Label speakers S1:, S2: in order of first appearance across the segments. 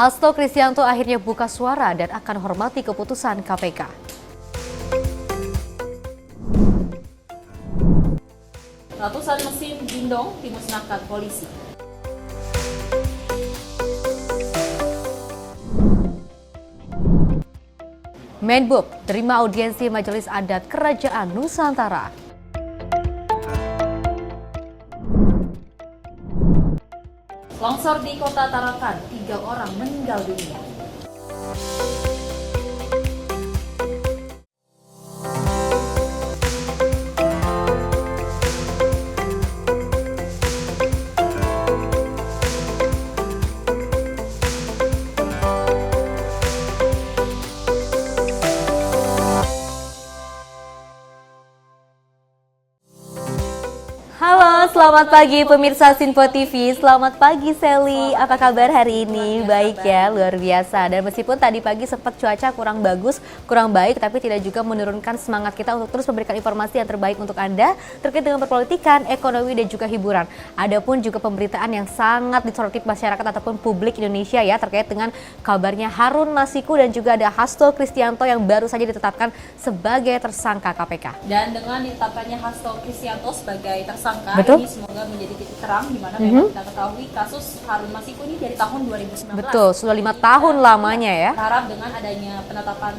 S1: Hasto Kristianto akhirnya buka suara dan akan hormati keputusan KPK.
S2: Ratusan mesin gendong dimusnahkan polisi.
S1: Menbub terima audiensi Majelis Adat Kerajaan Nusantara.
S2: Longsor di Kota Tarakan, 3 orang meninggal dunia.
S1: Halo, selamat pagi pemirsa Sinpo TV. Selamat pagi Sally, apa kabar hari ini? Baik ya, luar biasa. Dan meskipun tadi pagi sempat cuaca kurang bagus, kurang baik, tapi tidak juga menurunkan semangat kita untuk terus memberikan informasi yang terbaik untuk Anda terkait dengan perpolitikan, ekonomi, dan juga hiburan. Adapun juga pemberitaan yang sangat disoroti masyarakat ataupun publik Indonesia ya, terkait dengan kabarnya Harun Masiku dan juga ada Hasto Kristianto yang baru saja ditetapkan sebagai tersangka KPK.
S2: Dan dengan ditetapkannya Hasto Kristianto sebagai tersangka,
S1: Betul.
S2: ini semoga menjadi titik terang di mana memang kita ketahui kasus Harun Masiku ini dari tahun 2019.
S1: Betul, sudah 5 tahun lamanya ya.
S2: Harap dengan adanya penetapan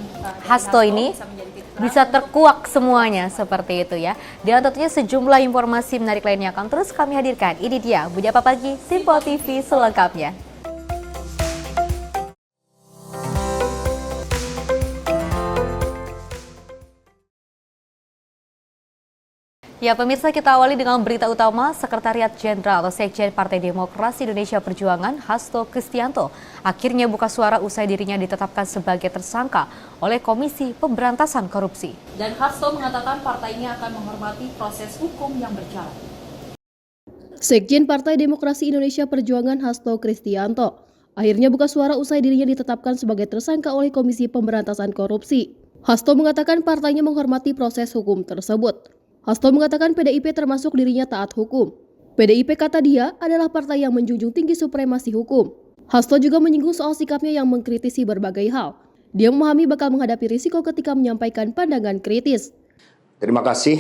S1: Hasto ini
S2: bisa menjadi titik terang.
S1: bisa terkuak semuanya seperti itu ya. Dan tentunya sejumlah informasi menarik lainnya akan terus kami hadirkan. Ini dia Bujapa Pagi Sinpo TV selengkapnya. Ya pemirsa, kita awali dengan berita utama. Sekretariat Jenderal atau Sekjen Partai Demokrasi Indonesia Perjuangan Hasto Kristianto akhirnya buka suara usai dirinya ditetapkan sebagai tersangka oleh Komisi Pemberantasan Korupsi.
S2: Dan Hasto mengatakan partainya akan menghormati proses hukum yang berjalan.
S3: Sekjen Partai Demokrasi Indonesia Perjuangan Hasto Kristianto akhirnya buka suara usai dirinya ditetapkan sebagai tersangka oleh Komisi Pemberantasan Korupsi. Hasto mengatakan partainya menghormati proses hukum tersebut. Hasto mengatakan PDIP termasuk dirinya taat hukum. PDIP kata dia adalah partai yang menjunjung tinggi supremasi hukum. Hasto juga menyinggung soal sikapnya yang mengkritisi berbagai hal. Dia memahami bakal menghadapi risiko ketika menyampaikan pandangan kritis.
S4: Terima kasih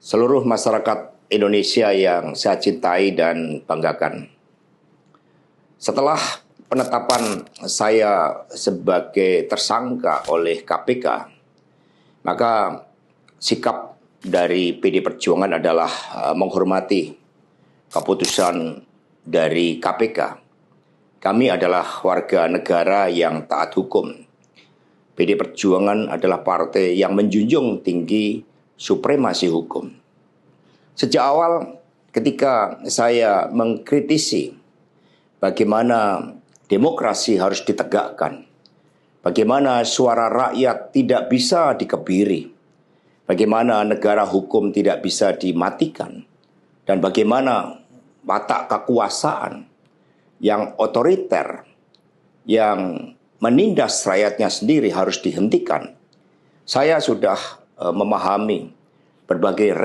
S4: seluruh masyarakat Indonesia yang saya cintai dan banggakan. Setelah penetapan saya sebagai tersangka oleh KPK, maka sikap dari PD Perjuangan adalah menghormati keputusan dari KPK. Kami adalah warga negara yang taat hukum. PD Perjuangan adalah partai yang menjunjung tinggi supremasi hukum. Sejak awal ketika saya mengkritisi bagaimana demokrasi harus ditegakkan, bagaimana suara rakyat tidak bisa dikebiri, bagaimana negara hukum tidak bisa dimatikan, dan bagaimana watak kekuasaan yang otoriter, yang menindas rakyatnya sendiri harus dihentikan. Saya sudah memahami berbagai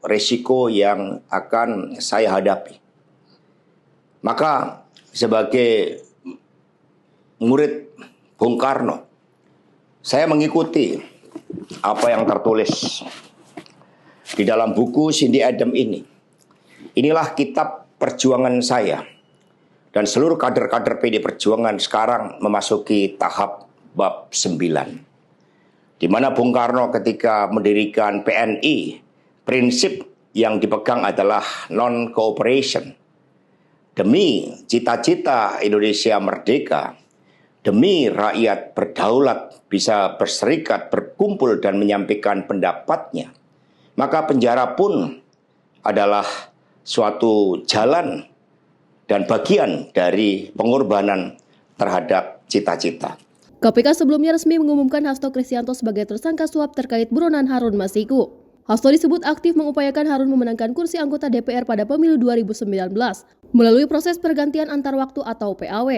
S4: resiko yang akan saya hadapi. Maka sebagai murid Bung Karno, saya mengikuti apa yang tertulis di dalam buku Cindy Adams ini. Inilah kitab perjuangan saya. Dan seluruh kader-kader PD Perjuangan sekarang memasuki tahap bab 9. Di mana Bung Karno ketika mendirikan PNI, prinsip yang dipegang adalah non-cooperation. Demi cita-cita Indonesia merdeka, demi rakyat berdaulat, bisa berserikat, berkumpul, dan menyampaikan pendapatnya, maka penjara pun adalah suatu jalan dan bagian dari pengorbanan terhadap cita-cita.
S3: KPK sebelumnya resmi mengumumkan Hasto Kristianto sebagai tersangka suap terkait buronan Harun Masiku. Hasto disebut aktif mengupayakan Harun memenangkan kursi anggota DPR pada pemilu 2019 melalui proses pergantian antar waktu atau PAW.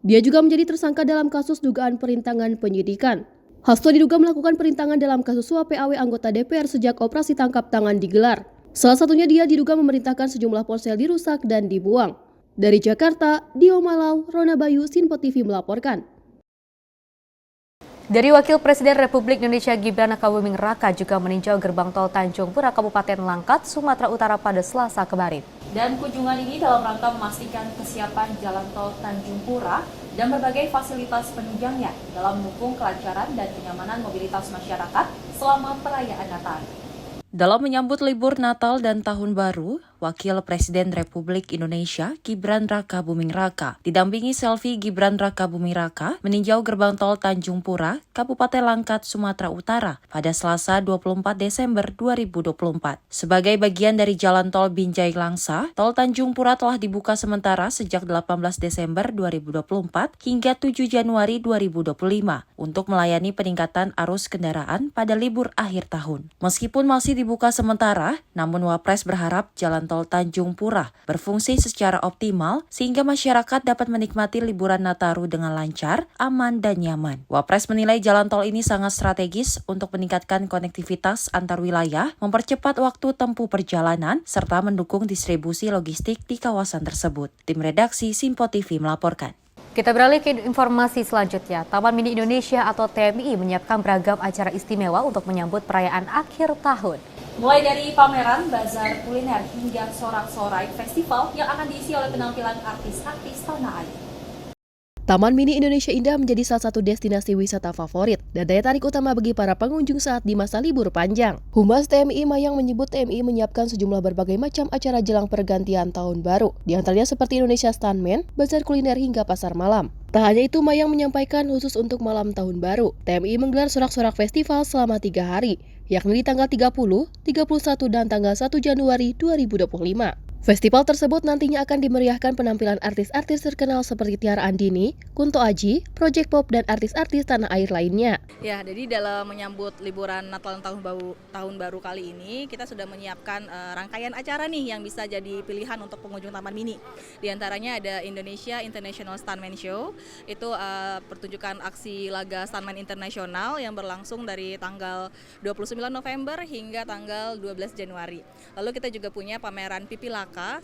S3: Dia juga menjadi tersangka dalam kasus dugaan perintangan penyidikan. Hasto diduga melakukan perintangan dalam kasus suap PAW anggota DPR sejak operasi tangkap tangan digelar. Salah satunya dia diduga memerintahkan sejumlah ponsel dirusak dan dibuang. Dari Jakarta, Dio Malau, Rona Bayu, Sinpo TV melaporkan.
S1: Dari Wakil Presiden Republik Indonesia Gibran Rakabuming Raka juga meninjau gerbang tol Tanjung Pura Kabupaten Langkat, Sumatera Utara pada Selasa kemarin.
S2: Dan kunjungan ini dalam rangka memastikan kesiapan jalan tol Tanjung Pura dan berbagai fasilitas penunjangnya dalam mendukung kelancaran dan kenyamanan mobilitas masyarakat selama perayaan Natal.
S5: Dalam menyambut libur Natal dan Tahun Baru, Wakil Presiden Republik Indonesia Gibran Rakabuming Raka didampingi selfie Gibran Rakabuming Raka meninjau gerbang tol Tanjung Pura, Kabupaten Langkat, Sumatera Utara pada Selasa 24 Desember 2024. Sebagai bagian dari jalan tol Binjai Langsa, tol Tanjung Pura telah dibuka sementara sejak 18 Desember 2024 hingga 7 Januari 2025 untuk melayani peningkatan arus kendaraan pada libur akhir tahun. Meskipun masih dibuka sementara, namun Wapres berharap jalan tol Tanjung Pura berfungsi secara optimal sehingga masyarakat dapat menikmati liburan Nataru dengan lancar, aman, dan nyaman. Wapres menilai jalan tol ini sangat strategis untuk meningkatkan konektivitas antar wilayah, mempercepat waktu tempuh perjalanan, serta mendukung distribusi logistik di kawasan tersebut. Tim redaksi Sinpo TV melaporkan.
S1: Kita beralih ke informasi selanjutnya. Taman Mini Indonesia atau TMI menyiapkan beragam acara istimewa untuk menyambut perayaan akhir tahun.
S2: Mulai dari pameran, bazar kuliner hingga sorak-sorai festival yang akan diisi oleh penampilan artis-artis tanah air.
S3: Taman Mini Indonesia Indah menjadi salah satu destinasi wisata favorit dan daya tarik utama bagi para pengunjung saat di masa libur panjang. Humas TMI Mayang menyebut TMI menyiapkan sejumlah berbagai macam acara jelang pergantian tahun baru, di antaranya seperti Indonesia Stuntman, bazar kuliner hingga pasar malam. Tak hanya itu, Mayang menyampaikan khusus untuk malam tahun baru, TMI menggelar sorak-sorak festival selama 3 hari, yakni di tanggal 30, 31, dan tanggal 1 Januari 2025. Festival tersebut nantinya akan dimeriahkan penampilan artis-artis terkenal seperti Tiara Andini, Kunto Aji, Project Pop, dan artis-artis tanah air lainnya.
S6: Ya, jadi dalam menyambut liburan Natal dan tahun baru kali ini, kita sudah menyiapkan rangkaian acara nih yang bisa jadi pilihan untuk pengunjung Taman Mini. Di antaranya ada Indonesia International Stuntman Show, itu pertunjukan aksi laga Stuntman Internasional yang berlangsung dari tanggal 29 November hingga tanggal 12 Januari. Lalu kita juga punya pameran Pipi Laka,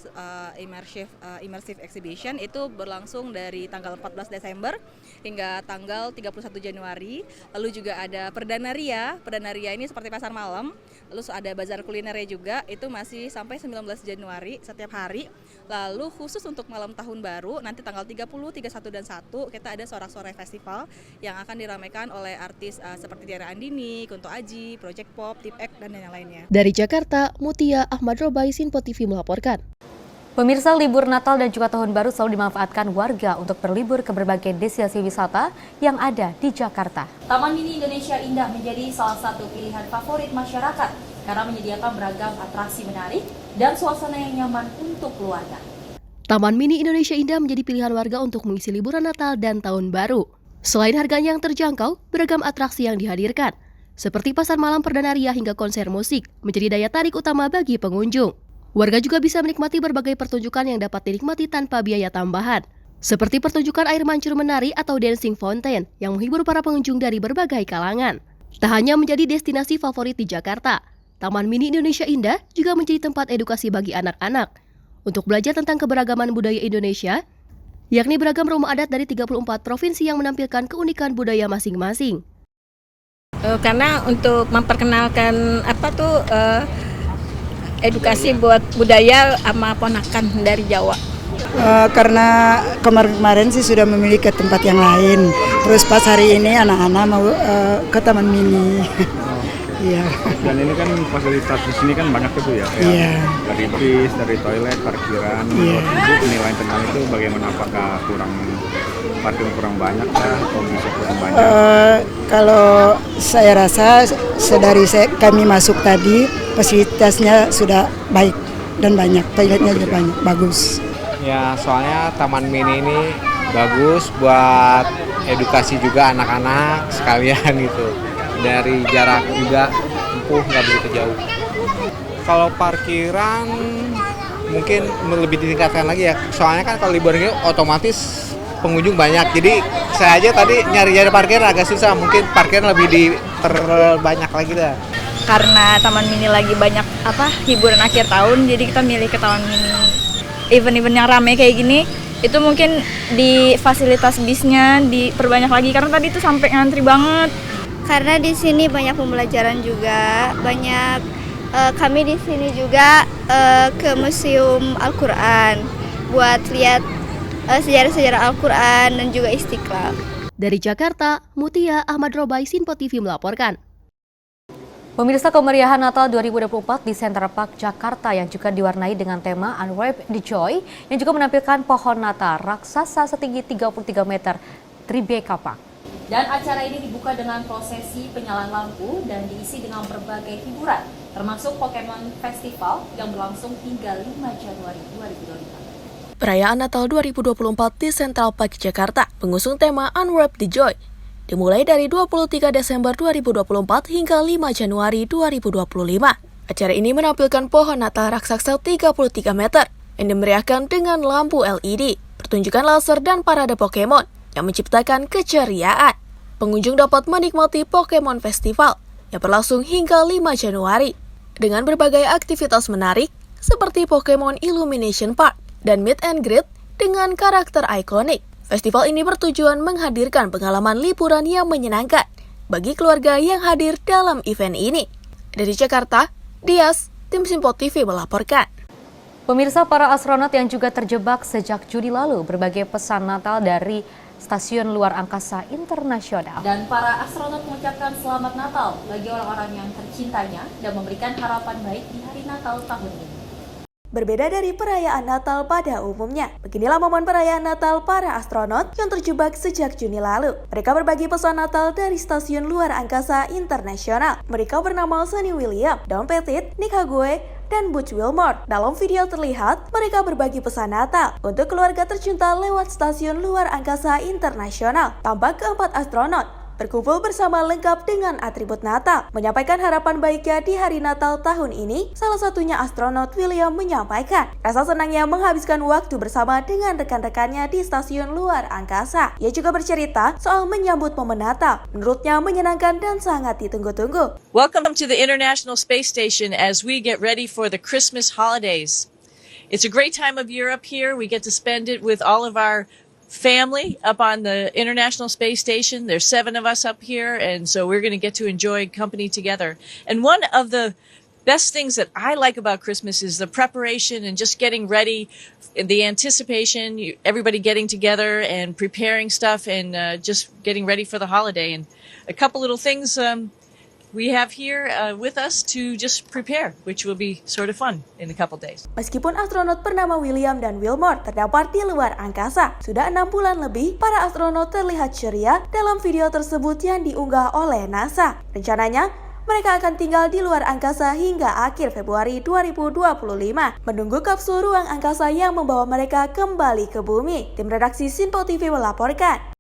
S6: immersive exhibition, itu berlangsung dari tanggal 14 Desember hingga tanggal 31 Januari. Lalu juga ada Perdana Ria ini seperti pasar malam. Lalu ada bazar kulinernya juga, itu masih sampai 19 Januari setiap hari. Lalu khusus untuk malam tahun baru, nanti tanggal 30, 31, dan 1, kita ada sorak-sorai festival yang akan diramaikan oleh artis seperti Tiara Andini, Kunto Aji, Project Pop, Tip X, dan yang lainnya.
S3: Dari Jakarta, Mutia Ahmad Robai, Sinpo TV melaporkan.
S1: Pemirsa, libur Natal dan juga Tahun Baru selalu dimanfaatkan warga untuk berlibur ke berbagai destinasi wisata yang ada di Jakarta.
S2: Taman Mini Indonesia Indah menjadi salah satu pilihan favorit masyarakat karena menyediakan beragam atraksi menarik dan suasana yang nyaman untuk keluarga.
S3: Taman Mini Indonesia Indah menjadi pilihan warga untuk mengisi liburan Natal dan Tahun Baru. Selain harganya yang terjangkau, beragam atraksi yang dihadirkan, seperti pasar malam Perdana Ria hingga konser musik, menjadi daya tarik utama bagi pengunjung. Warga juga bisa menikmati berbagai pertunjukan yang dapat dinikmati tanpa biaya tambahan, seperti pertunjukan air mancur menari atau dancing fountain yang menghibur para pengunjung dari berbagai kalangan. Tak hanya menjadi destinasi favorit di Jakarta, Taman Mini Indonesia Indah juga menjadi tempat edukasi bagi anak-anak untuk belajar tentang keberagaman budaya Indonesia, yakni beragam rumah adat dari 34 provinsi yang menampilkan keunikan budaya masing-masing.
S7: Karena untuk memperkenalkan edukasi buat budaya sama ponakan dari Jawa.
S8: Karena kemarin sih sudah memilih ke tempat yang lain. Terus pas hari ini anak-anak mau ke Taman Mini. Iya.
S9: Dan ini kan fasilitas di sini kan banyak tuh ya.
S8: Iya.
S9: Dari bis, dari toilet, parkiran. Menurut Ibu penilaian tentang itu bagaimana? Apakah parkir kurang banyak atau bisa kurang banyak?
S8: Kalau saya rasa sedari kami masuk tadi fasilitasnya sudah baik dan banyak, toiletnya juga banyak, bagus.
S10: Ya, soalnya Taman Mini ini bagus buat edukasi juga anak-anak sekalian gitu. Dari jarak juga tempuh nggak begitu jauh. Kalau parkiran mungkin lebih ditingkatkan lagi ya. Soalnya kan kalau libur ini otomatis pengunjung banyak. Jadi saya aja tadi nyari parkir agak susah. Mungkin parkiran lebih diperbanyak lagi dah.
S7: Karena Taman Mini lagi banyak hiburan akhir tahun, jadi kita milih ke Taman Mini. event-event yang rame kayak gini, itu mungkin di fasilitas bisnya diperbanyak lagi karena tadi itu sampai ngantri banget.
S11: Karena di sini banyak pembelajaran juga, banyak kami di sini juga ke Museum Al-Quran buat lihat sejarah-sejarah Al-Quran dan juga Istiqlal.
S3: Dari Jakarta, Mutia Ahmad Robai, Sinpo TV melaporkan.
S1: Pemirsa, kemeriahan Natal 2024 di Center Park Jakarta yang juga diwarnai dengan tema Unwrap the Joy yang juga menampilkan pohon Natal raksasa setinggi 33 meter Tribeca Park.
S2: Dan acara ini dibuka dengan prosesi penyalaan lampu dan diisi dengan berbagai hiburan, termasuk Pokemon Festival yang berlangsung hingga 5 Januari 2025.
S12: Perayaan Natal 2024 di Central Park Jakarta mengusung tema Unwrap the Joy. Dimulai dari 23 Desember 2024 hingga 5 Januari 2025. Acara ini menampilkan pohon Natal raksasa 33 meter yang dimeriahkan dengan lampu LED, pertunjukan laser dan parade Pokemon yang menciptakan keceriaan. Pengunjung dapat menikmati Pokemon Festival yang berlangsung hingga 5 Januari dengan berbagai aktivitas menarik seperti Pokemon Illumination Park dan Meet and Greet dengan karakter ikonik. Festival ini bertujuan menghadirkan pengalaman liburan yang menyenangkan bagi keluarga yang hadir dalam event ini. Dari Jakarta, Dias, tim Sinpo TV melaporkan.
S1: Pemirsa, para astronot yang juga terjebak sejak Juni lalu berbagai pesan Natal dari Stasiun Luar Angkasa Internasional.
S2: Dan para astronot mengucapkan selamat Natal bagi orang-orang yang tercintanya dan memberikan harapan baik di hari Natal tahun ini.
S13: Berbeda dari perayaan Natal pada umumnya, beginilah momen perayaan Natal para astronot yang terjebak sejak Juni lalu. Mereka berbagi pesan Natal dari Stasiun Luar Angkasa Internasional. Mereka bernama Sunny William, Don Petit, Nick Hague, dan Butch Wilmore. Dalam video terlihat, mereka berbagi pesan Natal untuk keluarga tercinta lewat Stasiun Luar Angkasa Internasional. Tampak keempat astronot berkumpul bersama lengkap dengan atribut Natal, menyampaikan harapan baiknya di hari Natal tahun ini. Salah satunya astronot William menyampaikan rasa senangnya menghabiskan waktu bersama dengan rekan-rekannya di Stasiun Luar Angkasa. Ia juga bercerita soal menyambut momen Natal. Menurutnya menyenangkan dan sangat ditunggu-tunggu.
S14: Welcome to the International Space Station as we get ready for the Christmas holidays. It's a great time of year up here. We get to spend it with all of our family up on the International Space Station. There's 7 of us up here, and so we're going to get to enjoy company together. And one of the best things that I like about Christmas is the preparation and just getting ready, the anticipation, everybody getting together and preparing stuff and just getting ready for the holiday. And a couple little things we have here with us to just prepare, which will be sort of fun in a couple days.
S13: Meskipun astronot bernama William dan Wilmore terdapat di luar angkasa, sudah 6 bulan lebih, para astronot terlihat ceria dalam video tersebut yang diunggah oleh NASA. Rencananya, mereka akan tinggal di luar angkasa hingga akhir Februari 2025, menunggu kapsul ruang angkasa yang membawa mereka kembali ke bumi. Tim redaksi Sinpo TV melaporkan.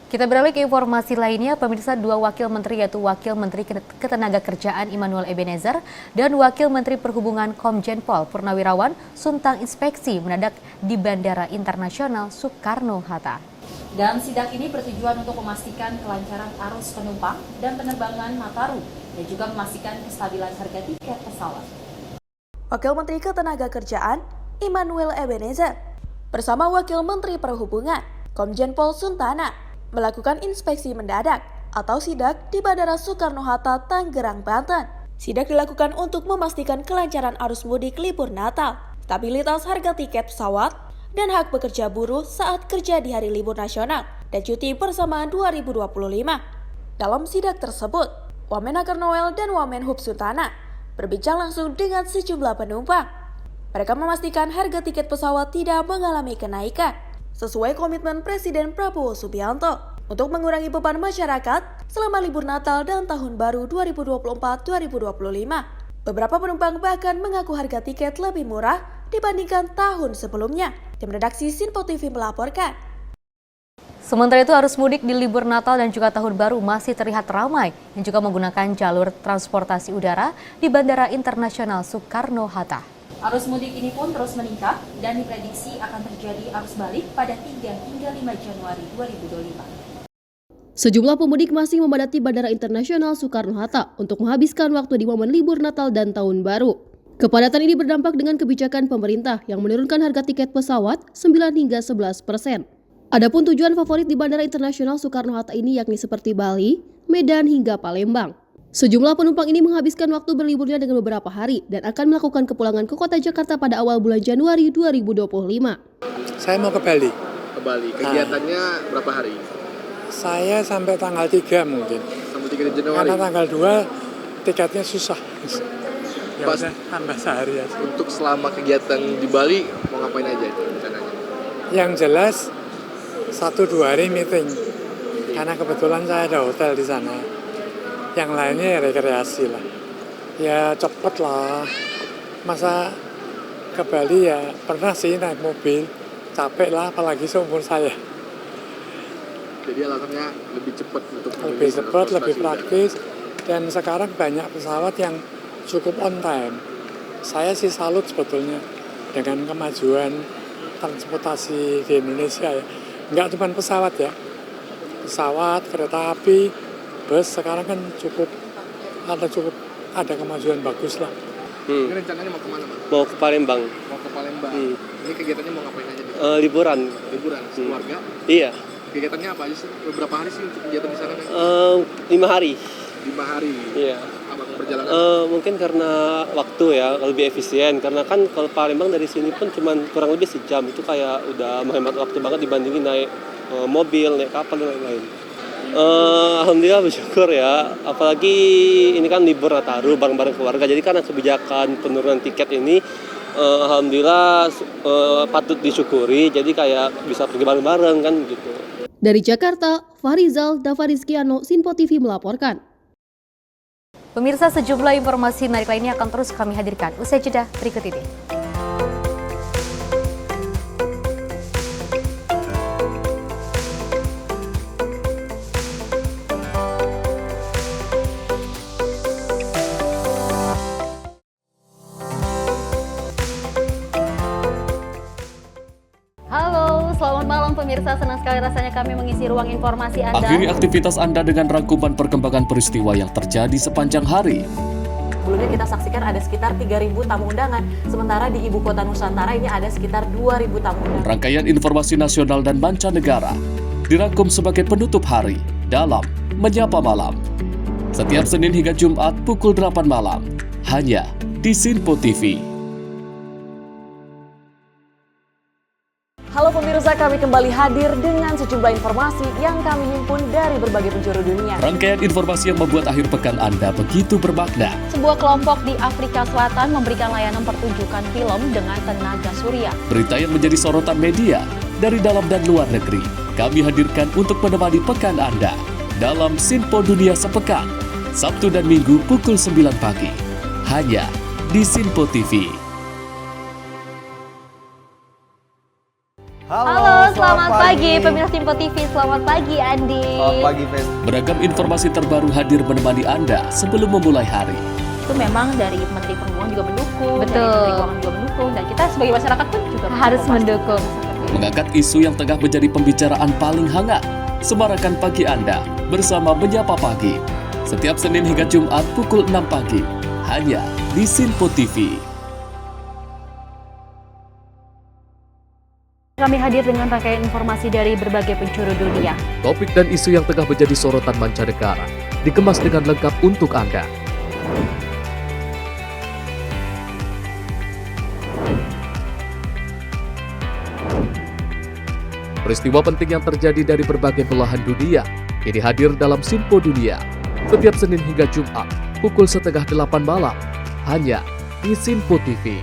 S1: Kita beralih ke informasi lainnya, pemirsa. 2 wakil menteri yaitu Wakil Menteri Ketenagakerjaan Immanuel Ebenezer dan Wakil Menteri Perhubungan Komjen Pol Purnawirawan Suntang inspeksi mendadak di Bandara Internasional Soekarno-Hatta.
S2: Dan sidak ini bertujuan untuk memastikan kelancaran arus penumpang dan penerbangan Nataru dan juga memastikan kestabilan harga tiket pesawat.
S13: Wakil Menteri Ketenagakerjaan Immanuel Ebenezer bersama Wakil Menteri Perhubungan Komjen Pol Suntana melakukan inspeksi mendadak atau sidak di Bandara Soekarno-Hatta, Tangerang, Banten. Sidak dilakukan untuk memastikan kelancaran arus mudik libur Natal, stabilitas harga tiket pesawat, dan hak pekerja buruh saat kerja di hari libur nasional dan cuti bersamaan 2025. Dalam sidak tersebut, Wamenaker Noel dan Wamenhub Suntana berbincang langsung dengan sejumlah penumpang. Mereka memastikan harga tiket pesawat tidak mengalami kenaikan, sesuai komitmen Presiden Prabowo Subianto untuk mengurangi beban masyarakat selama libur Natal dan Tahun Baru 2024-2025. Beberapa penumpang bahkan mengaku harga tiket lebih murah dibandingkan tahun sebelumnya. Tim redaksi Sinpo TV melaporkan.
S1: Sementara itu, arus mudik di libur Natal dan juga Tahun Baru masih terlihat ramai yang juga menggunakan jalur transportasi udara di Bandara Internasional Soekarno-Hatta.
S2: Arus mudik ini pun terus meningkat dan diprediksi akan terjadi arus balik pada 3 hingga 5 Januari 2025.
S3: Sejumlah pemudik masih memadati Bandara Internasional Soekarno-Hatta untuk menghabiskan waktu di momen libur Natal dan Tahun Baru. Kepadatan ini berdampak dengan kebijakan pemerintah yang menurunkan harga tiket pesawat 9 hingga 11%. Adapun tujuan favorit di Bandara Internasional Soekarno-Hatta ini yakni seperti Bali, Medan hingga Palembang. Sejumlah penumpang ini menghabiskan waktu berliburnya dengan beberapa hari dan akan melakukan kepulangan ke kota Jakarta pada awal bulan Januari 2025.
S15: Saya mau ke Bali.
S16: Ke Bali. Kegiatannya berapa hari?
S15: Saya sampai tanggal 3 mungkin.
S16: Sampai 3 Januari.
S15: Karena tanggal 2 tiketnya susah. Ya udah, tambah sehari aja.
S16: Untuk selama kegiatan di Bali mau ngapain aja itu rencananya?
S15: Yang jelas 1-2 hari meeting. Karena kebetulan saya ada hotel di sana. Yang lainnya ya rekreasi lah. Ya cepet lah. Masa ke Bali ya pernah sih naik mobil. Capek lah apalagi seumur saya.
S16: Jadi alasannya lebih cepat untuk
S15: lebih cepat, lebih praktis. Dan sekarang banyak pesawat yang cukup on time. Saya sih salut sebetulnya dengan kemajuan transportasi di Indonesia ya. Nggak cuma pesawat ya. Pesawat, kereta api, bus sekarang kan cukup ada kemajuan bagus lah.
S16: Ini rencananya mau kemana, Mas?
S17: Mau ke Palembang.
S16: Mau ke Palembang. Ini kegiatannya mau ngapain aja?
S17: Liburan.
S16: Liburan, keluarga?
S17: Iya.
S16: Kegiatannya apa aja sih? Beberapa hari sih untuk kegiatan di sana?
S17: 5 hari.
S16: 5 hari?
S17: Iya.
S16: Apa perjalanan?
S17: Mungkin karena waktu ya, lebih efisien. Karena kan kalau Palembang dari sini pun cuma kurang lebih sejam. Itu kayak udah menghemat waktu banget dibandingin naik mobil, naik kapal, dan lain-lain. Alhamdulillah bersyukur ya. Apalagi ini kan libur Nataru bareng-bareng keluarga. Jadi karena kebijakan penurunan tiket ini, alhamdulillah patut disyukuri. Jadi kayak bisa pergi bareng-bareng kan gitu.
S3: Dari Jakarta, Fahrizal Davarizkiano, Sinpo TV melaporkan.
S1: Pemirsa, sejumlah informasi menarik lainnya akan terus kami hadirkan usai jeda berikut ini. Halo, selamat malam pemirsa. Senang sekali rasanya kami mengisi ruang informasi Anda.
S18: Akhiri aktivitas Anda dengan rangkuman perkembangan peristiwa yang terjadi sepanjang hari.
S1: Sebelumnya kita saksikan ada sekitar 3.000 tamu undangan, sementara di Ibu Kota Nusantara ini ada sekitar 2.000 tamu undangan.
S18: Rangkaian informasi nasional dan mancanegara dirangkum sebagai penutup hari dalam Menyapa Malam. Setiap Senin hingga Jumat pukul 8 malam, hanya di Sinpo TV.
S19: Halo pemirsa, kami kembali hadir dengan sejumlah informasi yang kami himpun dari berbagai penjuru dunia.
S18: Rangkaian informasi yang membuat akhir pekan Anda begitu bermakna.
S1: Sebuah kelompok di Afrika Selatan memberikan layanan pertunjukan film dengan tenaga surya.
S18: Berita yang menjadi sorotan media dari dalam dan luar negeri, kami hadirkan untuk menemani pekan Anda dalam Sinpo Dunia Sepekan, Sabtu dan Minggu pukul 9 pagi, hanya di Sinpo TV.
S1: Halo, selamat pagi pemirsa Sinpo TV. Selamat pagi Andi.
S17: Selamat pagi, Fen.
S18: Beragam informasi terbaru hadir menemani Anda sebelum memulai hari.
S1: Itu memang dari Menteri Perhubungan juga mendukung,
S19: Betul.
S1: dari Menteri Keuangan juga mendukung, dan kita sebagai masyarakat pun juga harus mendukung.
S18: Mengangkat isu yang tengah menjadi pembicaraan paling hangat, semarakan pagi Anda bersama Menyapa Pagi. Setiap Senin hingga Jumat pukul 6 pagi, hanya di Sinpo TV.
S1: Kami hadir dengan rangkaian informasi dari berbagai penjuru dunia.
S18: Topik dan isu yang tengah menjadi sorotan mancanegara dikemas dengan lengkap untuk Anda. Peristiwa penting yang terjadi dari berbagai belahan dunia kini hadir dalam Sinpo Dunia setiap Senin hingga Jumat pukul 7:30 malam, hanya di Sinpo TV.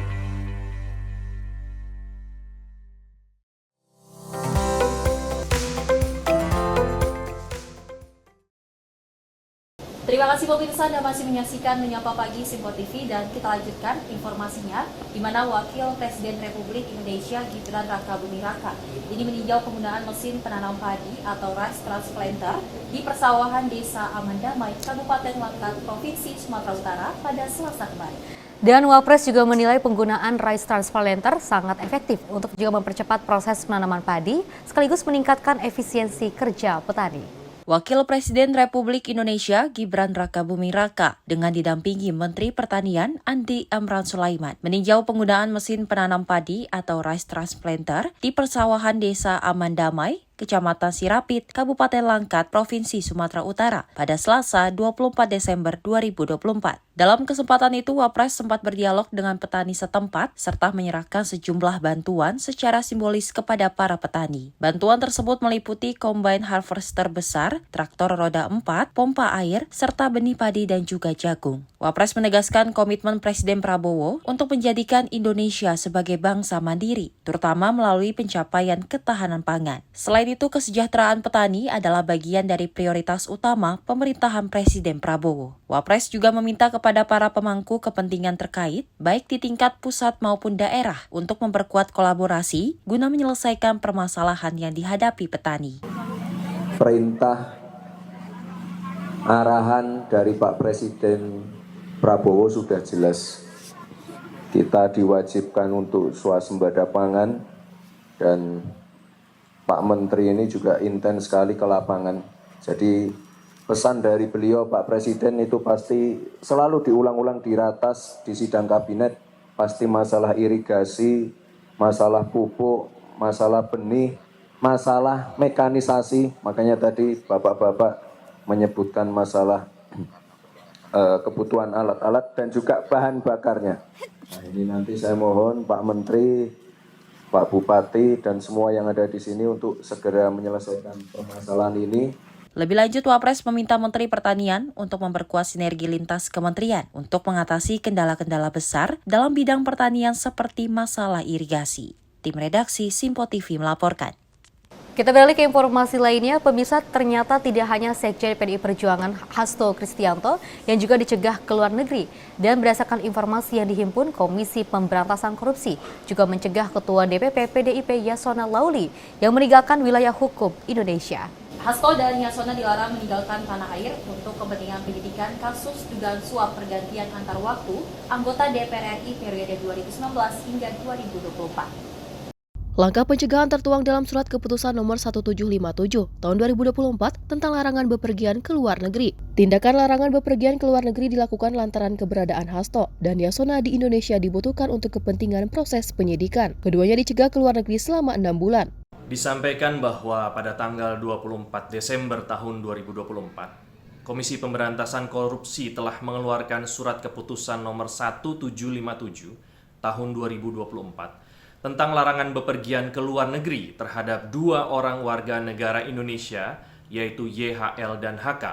S2: Terima kasih pemirsa, Anda masih menyaksikan Menyapa Pagi Sinpo TV, dan kita lanjutkan informasinya, di mana Wakil Presiden Republik Indonesia Gibran Rakabuming Raka ini meninjau penggunaan mesin penanam padi atau rice transplanter di persawahan Desa Aman Damai, Kabupaten Langkat, Provinsi Sumatera Utara pada Selasa kemarin.
S1: Dan Wapres juga menilai penggunaan rice transplanter sangat efektif untuk juga mempercepat proses penanaman padi sekaligus meningkatkan efisiensi kerja petani.
S5: Wakil Presiden Republik Indonesia Gibran Rakabuming Raka dengan didampingi Menteri Pertanian Andi Amran Sulaiman meninjau penggunaan mesin penanam padi atau rice transplanter di persawahan Desa Aman Damai, Kecamatan Sirapit, Kabupaten Langkat, Provinsi Sumatera Utara pada Selasa 24 Desember 2024. Dalam kesempatan itu, Wapres sempat berdialog dengan petani setempat serta menyerahkan sejumlah bantuan secara simbolis kepada para petani. Bantuan tersebut meliputi combine harvester besar, traktor roda 4, pompa air, serta benih padi dan juga jagung. Wapres menegaskan komitmen Presiden Prabowo untuk menjadikan Indonesia sebagai bangsa mandiri, terutama melalui pencapaian ketahanan pangan. Selain itu, kesejahteraan petani adalah bagian dari prioritas utama pemerintahan Presiden Prabowo. Wapres juga meminta kepada para pemangku kepentingan terkait, baik di tingkat pusat maupun daerah, untuk memperkuat kolaborasi guna menyelesaikan permasalahan yang dihadapi petani.
S20: Perintah arahan dari Pak Presiden Prabowo sudah jelas. Kita diwajibkan untuk swasembada pangan dan Pak Menteri ini juga intens sekali ke lapangan. Jadi pesan dari beliau Pak Presiden itu pasti selalu diulang-ulang di ratas, di sidang kabinet. Pasti masalah irigasi, masalah pupuk, masalah benih, masalah mekanisasi. Makanya tadi bapak-bapak menyebutkan masalah kebutuhan alat-alat dan juga bahan bakarnya. Nah, ini nanti saya mohon Pak Menteri, Pak Bupati, dan semua yang ada di sini untuk segera menyelesaikan permasalahan ini.
S5: Lebih lanjut, Wapres meminta Menteri Pertanian untuk memperkuat sinergi lintas kementerian untuk mengatasi kendala-kendala besar dalam bidang pertanian seperti masalah irigasi. Tim redaksi Simpo TV melaporkan.
S1: Kita beralih ke informasi lainnya, pemirsa, ternyata tidak hanya Sekjen PDI Perjuangan Hasto Kristianto yang juga dicegah ke luar negeri. Dan berdasarkan informasi yang dihimpun, Komisi Pemberantasan Korupsi juga mencegah Ketua DPP PDIP Yasona Lauli yang meninggalkan wilayah hukum Indonesia.
S2: Hasto dan Yasona dilarang meninggalkan tanah air untuk kepentingan penyidikan kasus dugaan suap pergantian antar waktu anggota DPR RI periode 2019 hingga 2024.
S3: Langkah pencegahan tertuang dalam Surat Keputusan Nomor 1757 Tahun 2024 tentang larangan bepergian ke luar negeri. Tindakan larangan bepergian ke luar negeri dilakukan lantaran keberadaan Hasto dan Yasona di Indonesia dibutuhkan untuk kepentingan proses penyidikan. Keduanya dicegah ke luar negeri selama 6 bulan.
S21: Disampaikan bahwa pada tanggal 24 Desember tahun 2024, Komisi Pemberantasan Korupsi telah mengeluarkan Surat Keputusan Nomor 1757 Tahun 2024 tentang larangan bepergian ke luar negeri terhadap 2 orang warga negara Indonesia, yaitu YHL dan HK.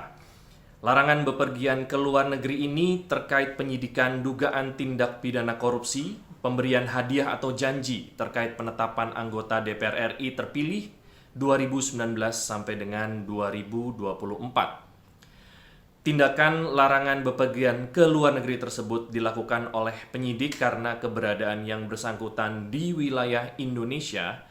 S21: Larangan bepergian ke luar negeri ini terkait penyidikan dugaan tindak pidana korupsi, pemberian hadiah atau janji terkait penetapan anggota DPR RI terpilih 2019 sampai dengan 2024. Tindakan larangan bepergian ke luar negeri tersebut dilakukan oleh penyidik karena keberadaan yang bersangkutan di wilayah Indonesia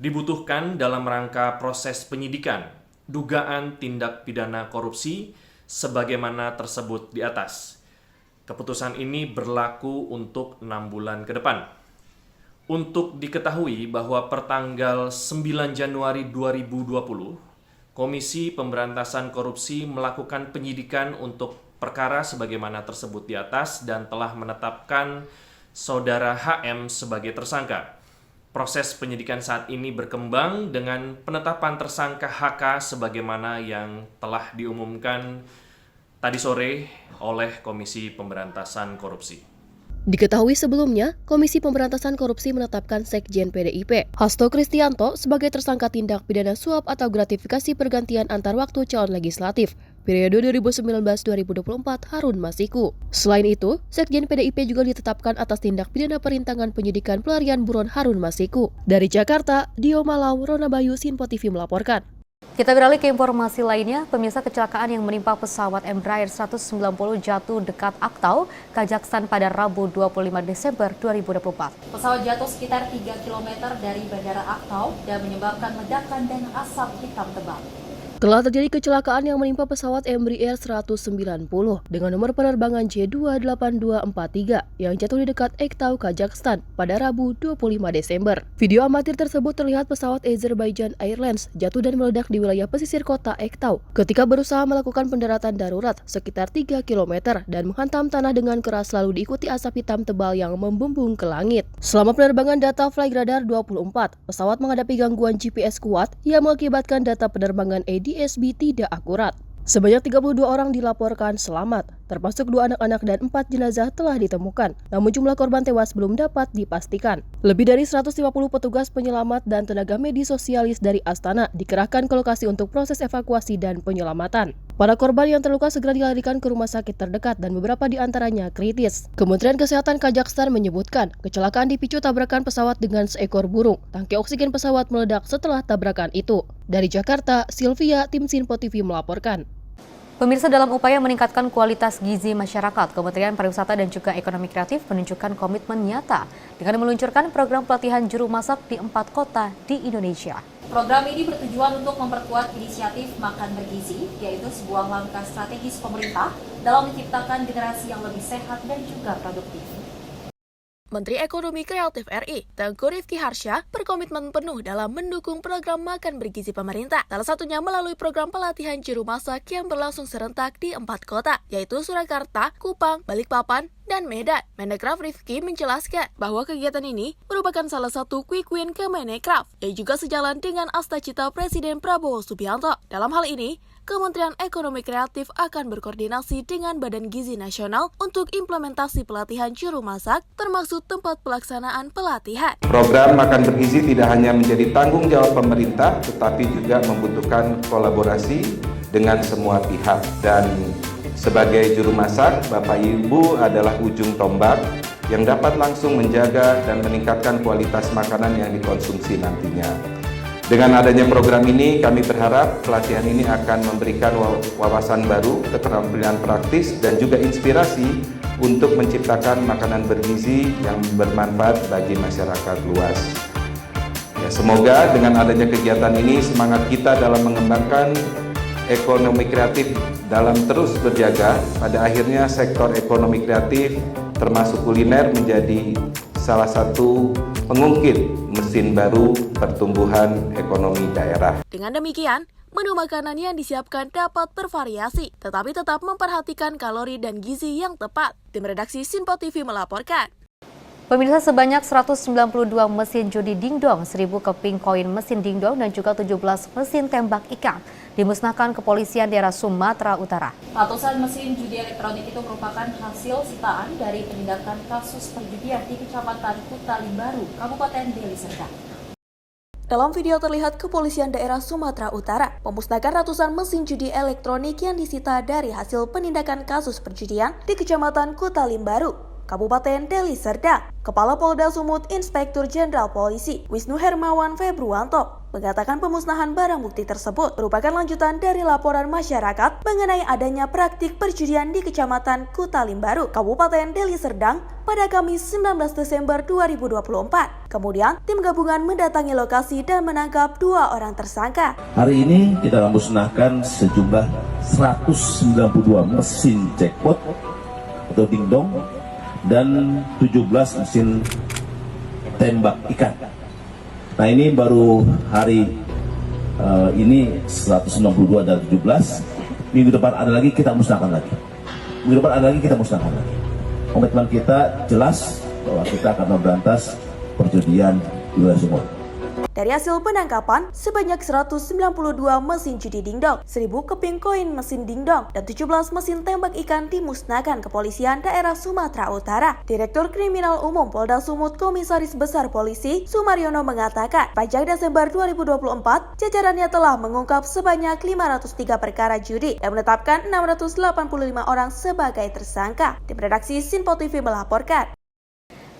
S21: dibutuhkan dalam rangka proses penyidikan dugaan tindak pidana korupsi sebagaimana tersebut di atas. Keputusan ini berlaku untuk 6 bulan ke depan. Untuk diketahui bahwa pertanggal 9 Januari 2020, Komisi Pemberantasan Korupsi melakukan penyidikan untuk perkara sebagaimana tersebut di atas dan telah menetapkan Saudara HM sebagai tersangka. Proses penyidikan saat ini berkembang dengan penetapan tersangka HK sebagaimana yang telah diumumkan tadi sore oleh Komisi Pemberantasan Korupsi.
S3: Diketahui sebelumnya, Komisi Pemberantasan Korupsi menetapkan Sekjen PDIP, Hasto Kristianto, sebagai tersangka tindak pidana suap atau gratifikasi pergantian antar waktu calon legislatif, periode 2019-2024 Harun Masiku. Selain itu, Sekjen PDIP juga ditetapkan atas tindak pidana perintangan penyidikan pelarian buron Harun Masiku. Dari Jakarta, Dio Malau, Rona Bayu, Simpo TV melaporkan.
S1: Kita beralih ke informasi lainnya, pemirsa, kecelakaan yang menimpa pesawat Embraer 190 jatuh dekat Aktau, Kazakhstan pada Rabu 25 Desember 2024.
S2: Pesawat jatuh sekitar 3 km dari Bandara Aktau dan menyebabkan ledakan dan asap hitam tebal.
S3: Telah terjadi kecelakaan yang menimpa pesawat Embraer 190 dengan nomor penerbangan J28243 yang jatuh di dekat Aktau, Kazakhstan pada Rabu 25 Desember. Video amatir tersebut terlihat pesawat Azerbaijan Airlines jatuh dan meledak di wilayah pesisir kota Aktau ketika berusaha melakukan pendaratan darurat sekitar 3 km dan menghantam tanah dengan keras lalu diikuti asap hitam tebal yang membumbung ke langit. Selama penerbangan data Flight Radar 24, pesawat menghadapi gangguan GPS kuat yang mengakibatkan data penerbangan ADS-B tidak akurat. Sebanyak 32 orang dilaporkan selamat, termasuk 2 anak-anak dan 4 jenazah telah ditemukan, namun jumlah korban tewas belum dapat dipastikan. Lebih dari 150 petugas penyelamat dan tenaga medis sosialis dari Astana dikerahkan ke lokasi untuk proses evakuasi dan penyelamatan. Para korban yang terluka segera dilarikan ke rumah sakit terdekat dan beberapa di antaranya kritis. Kementerian Kesehatan Kazakhstan menyebutkan kecelakaan dipicu tabrakan pesawat dengan seekor burung. Tangki oksigen pesawat meledak setelah tabrakan itu. Dari Jakarta, Sylvia, tim Sinpo TV melaporkan.
S1: Pemirsa, dalam upaya meningkatkan kualitas gizi masyarakat, Kementerian Pariwisata dan juga Ekonomi Kreatif menunjukkan komitmen nyata dengan meluncurkan program pelatihan juru masak di 4 kota di Indonesia.
S2: Program ini bertujuan untuk memperkuat inisiatif Makan Bergizi, yaitu sebuah langkah strategis pemerintah dalam menciptakan generasi yang lebih sehat dan juga produktif.
S12: Menteri Ekonomi Kreatif RI, Tengku Rifki Harsha, berkomitmen penuh dalam mendukung program Makan Bergizi pemerintah. Salah satunya melalui program pelatihan juru masak yang berlangsung serentak di 4 kota, yaitu Surakarta, Kupang, Balikpapan, dan Medan. Mendekraf Rifki menjelaskan bahwa kegiatan ini merupakan salah satu quick win Kemendekraf yang juga sejalan dengan asta-cita Presiden Prabowo Subianto. Dalam hal ini, Kementerian Ekonomi Kreatif akan berkoordinasi dengan Badan Gizi Nasional untuk implementasi pelatihan juru masak, termasuk tempat pelaksanaan pelatihan.
S4: Program Makan Bergizi tidak hanya menjadi tanggung jawab pemerintah, tetapi juga membutuhkan kolaborasi dengan semua pihak. Dan sebagai juru masak, Bapak Ibu adalah ujung tombak yang dapat langsung menjaga dan meningkatkan kualitas makanan yang dikonsumsi nantinya. Dengan adanya program ini, kami berharap pelatihan ini akan memberikan wawasan baru, keterampilan praktis, dan juga inspirasi untuk menciptakan makanan bergizi yang bermanfaat bagi masyarakat luas. Ya, semoga dengan adanya kegiatan ini, semangat kita dalam mengembangkan ekonomi kreatif dalam terus berjaga, pada akhirnya sektor ekonomi kreatif termasuk kuliner menjadi salah satu pengungkit mesin baru pertumbuhan ekonomi daerah.
S12: Dengan demikian, menu makanan yang disiapkan dapat bervariasi, tetapi tetap memperhatikan kalori dan gizi yang tepat. Tim redaksi Sinpo TV melaporkan.
S1: Pemirsa, sebanyak 192 mesin judi dingdong, 1.000 keping koin mesin dingdong, dan juga 17 mesin tembak ikan dimusnahkan kepolisian daerah Sumatera Utara.
S2: Ratusan mesin judi elektronik itu merupakan hasil sitaan dari penindakan kasus perjudian di Kecamatan Kuta Limbaru, Kabupaten Deli Serdang.
S13: Dalam video terlihat kepolisian daerah Sumatera Utara memusnahkan ratusan mesin judi elektronik yang disita dari hasil penindakan kasus perjudian di Kecamatan Kuta Limbaru, Kabupaten Deli Serdang. Kepala Polda Sumut Inspektur Jenderal Polisi Wisnu Hermawan Februanto mengatakan pemusnahan barang bukti tersebut merupakan lanjutan dari laporan masyarakat mengenai adanya praktik perjudian di Kecamatan Kuta Limbaru, Kabupaten Deli Serdang pada Kamis 19 Desember 2024. Kemudian, tim gabungan mendatangi lokasi dan menangkap 2 orang tersangka.
S22: Hari ini kita musnahkan sejumlah 192 mesin jackpot atau dingdong dan 17 mesin tembak ikan. Nah, ini baru hari ini 192 dan 17. Minggu depan ada lagi, kita musnahkan lagi. Minggu depan ada lagi, kita musnahkan lagi. Komitmen kita jelas bahwa kita akan memberantas perjudian di wilayah Sumut.
S13: Dari hasil penangkapan, sebanyak 192 mesin judi dingdong, 1.000 keping koin mesin dingdong, dan 17 mesin tembak ikan dimusnahkan kepolisian daerah Sumatera Utara. Direktur Kriminal Umum Polda Sumut Komisaris Besar Polisi Sumaryono mengatakan, pada Desember 2024, jajarannya telah mengungkap sebanyak 503 perkara judi dan menetapkan 685 orang sebagai tersangka. Tim redaksi Sinpo TV melaporkan.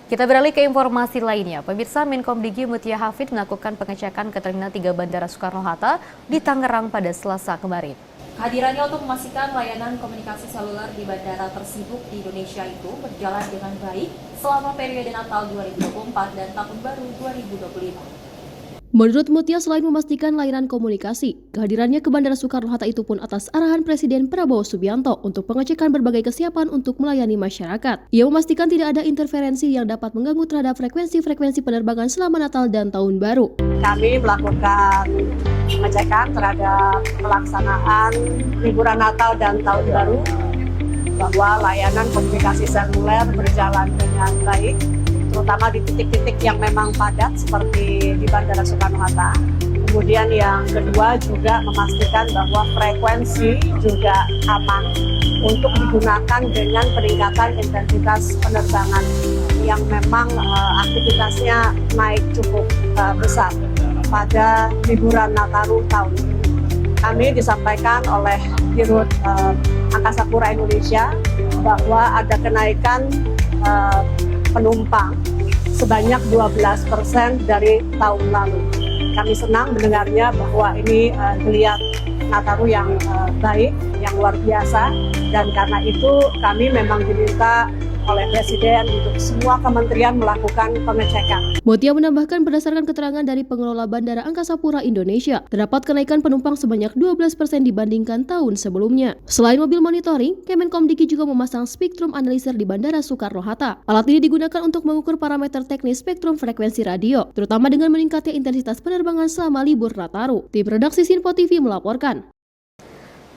S1: Kita beralih ke informasi lainnya. Pemirsa, Menkom Digi Mutia Hafid melakukan pengecekan ke Terminal 3 Bandara Soekarno-Hatta di Tangerang pada Selasa kemarin.
S2: Kehadirannya untuk memastikan layanan komunikasi seluler di bandara tersibuk di Indonesia itu berjalan dengan baik selama periode Natal 2024 dan Tahun Baru 2025.
S3: Menurut Mutia, selain memastikan layanan komunikasi, kehadirannya ke Bandara Soekarno-Hatta itu pun atas arahan Presiden Prabowo Subianto untuk pengecekan berbagai kesiapan untuk melayani masyarakat. Ia memastikan tidak ada interferensi yang dapat mengganggu terhadap frekuensi-frekuensi penerbangan selama Natal dan Tahun Baru.
S6: Kami melakukan pengecekan terhadap pelaksanaan liburan Natal dan Tahun Baru, bahwa layanan komunikasi seluler berjalan dengan baik, terutama di titik-titik yang memang padat seperti di Bandara Soekarno-Hatta. Kemudian yang kedua juga memastikan bahwa frekuensi juga aman untuk digunakan dengan peningkatan intensitas penerbangan yang memang aktivitasnya naik cukup besar pada liburan Nataru tahun ini. Kami disampaikan oleh Dirut Angkasa Pura Indonesia bahwa ada kenaikan penumpang sebanyak 12% dari tahun lalu. Kami senang mendengarnya bahwa ini geliat Nataru yang baik, yang luar biasa, dan karena itu kami memang diminta oleh Presiden untuk semua kementerian melakukan pengecekan.
S3: Mutia menambahkan berdasarkan keterangan dari pengelola Bandara Angkasa Pura Indonesia, terdapat kenaikan penumpang sebanyak 12% dibandingkan tahun sebelumnya. Selain mobil monitoring, Kemenkomdiki juga memasang spektrum analyzer di Bandara Soekarno-Hatta. Alat ini digunakan untuk mengukur parameter teknis spektrum frekuensi radio, terutama dengan meningkatnya intensitas penerbangan selama libur Nataru. Tim redaksi Sinpo TV melaporkan.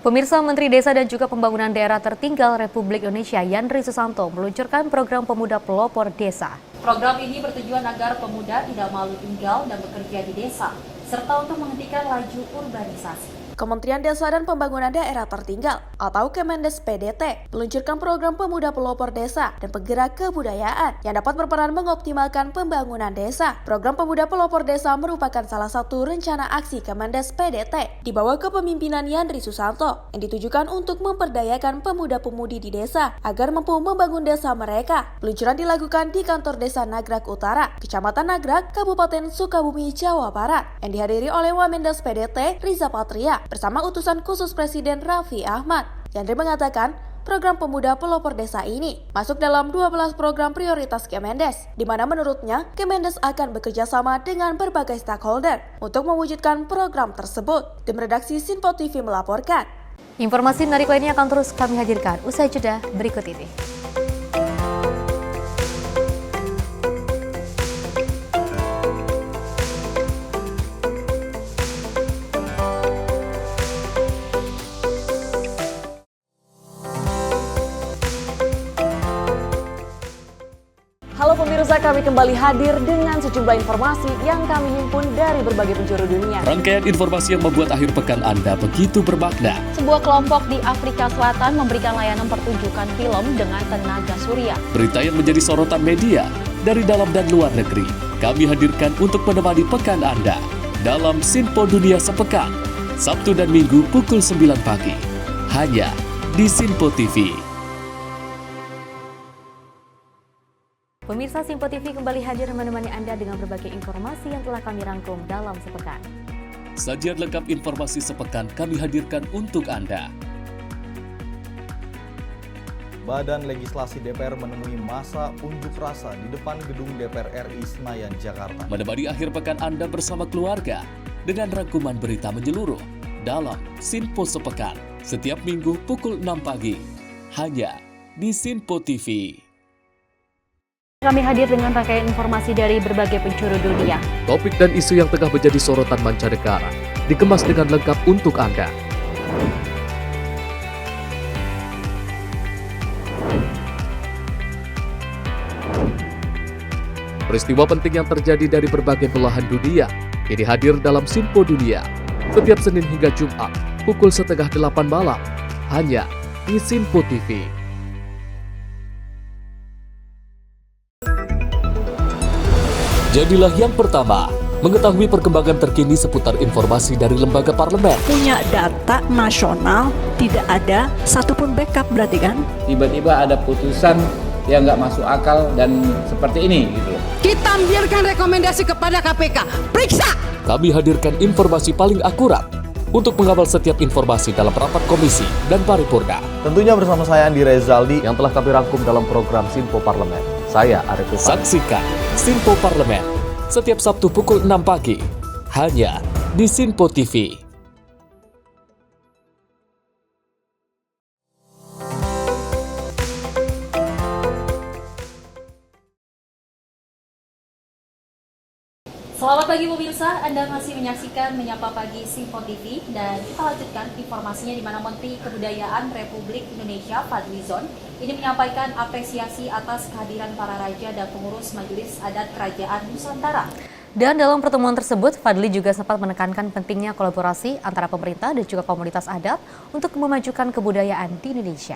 S1: Pemirsa, Menteri Desa dan juga Pembangunan Daerah Tertinggal Republik Indonesia Yandri Susanto meluncurkan program Pemuda Pelopor Desa.
S2: Program ini bertujuan agar pemuda tidak malu tinggal dan bekerja di desa, serta untuk menghentikan laju urbanisasi.
S13: Kementerian Desa dan Pembangunan Daerah Tertinggal atau Kemendes PDT meluncurkan program Pemuda Pelopor Desa dan Penggerak Kebudayaan yang dapat berperan mengoptimalkan pembangunan desa. Program Pemuda Pelopor Desa merupakan salah satu rencana aksi Kemendes PDT di bawah kepemimpinan Yandri Susanto yang ditujukan untuk memperdayakan pemuda-pemudi di desa agar mampu membangun desa mereka. Peluncuran dilakukan di kantor Desa Nagrak Utara, Kecamatan Nagrak, Kabupaten Sukabumi, Jawa Barat, yang dihadiri oleh Wamendes PDT Riza Patria bersama utusan khusus Presiden Raffi Ahmad. Yandri mengatakan, program Pemuda Pelopor Desa ini masuk dalam 12 program prioritas Kemendes, di mana menurutnya Kemendes akan bekerja sama dengan berbagai stakeholder untuk mewujudkan program tersebut. Tim redaksi Sinpo TV melaporkan.
S1: Informasi menarik lainnya akan terus kami hadirkan usai jeda berikut ini.
S19: Halo pemirsa, kami kembali hadir dengan sejumlah informasi yang kami himpun dari berbagai penjuru dunia.
S18: Rangkaian informasi yang membuat akhir pekan Anda begitu bermakna.
S9: Sebuah kelompok di Afrika Selatan memberikan layanan pertunjukan film dengan tenaga surya.
S18: Berita yang menjadi sorotan media dari dalam dan luar negeri, kami hadirkan untuk menemani pekan Anda dalam Sinpo Dunia Sepekan, Sabtu dan Minggu pukul 9 pagi, hanya di Sinpo TV.
S1: Pemirsa, Sinpo TV kembali hadir menemani Anda dengan berbagai informasi yang telah kami rangkum dalam sepekan.
S18: Sajian lengkap informasi sepekan kami hadirkan untuk Anda.
S23: Badan Legislasi DPR menemui masa unjuk rasa di depan gedung DPR RI Senayan, Jakarta.
S18: Menemani akhir pekan Anda bersama keluarga dengan rangkuman berita menyeluruh dalam Sinpo Sepekan setiap minggu pukul 6 pagi, hanya di Sinpo TV.
S9: Kami hadir dengan rangkaian informasi dari berbagai penjuru dunia.
S18: Topik dan isu yang tengah menjadi sorotan mancanegara dikemas dengan lengkap untuk Anda. Peristiwa penting yang terjadi dari berbagai belahan dunia ini hadir dalam Sinpo Dunia setiap Senin hingga Jumat pukul 7:30 malam, hanya di Sinpo TV. Jadilah yang pertama mengetahui perkembangan terkini seputar informasi dari lembaga parlemen.
S24: Punya data nasional, tidak ada satupun backup berarti kan?
S25: Tiba-tiba ada putusan yang nggak masuk akal dan seperti ini gitu.
S24: Kita ambilkan rekomendasi kepada KPK, periksa!
S18: Kami hadirkan informasi paling akurat untuk mengawal setiap informasi dalam rapat komisi dan paripurna.
S23: Tentunya bersama saya Andi Rezaldi
S18: yang telah kami rangkum dalam program Sinpo Parlemen. Saya Arif Rifani. Saksikan Sinpo Parlemen setiap Sabtu pukul 6 pagi hanya di Sinpo TV.
S2: Selamat pagi pemirsa, Anda masih menyaksikan Menyapa Pagi Sinpo TV dan kita lanjutkan informasinya di mana Menteri Kebudayaan Republik Indonesia Fadly Zon ini menyampaikan apresiasi atas kehadiran para raja dan pengurus Majelis Adat Kerajaan Nusantara.
S1: Dan dalam pertemuan tersebut, Fadly juga sempat menekankan pentingnya kolaborasi antara pemerintah dan juga komunitas adat untuk memajukan kebudayaan di Indonesia.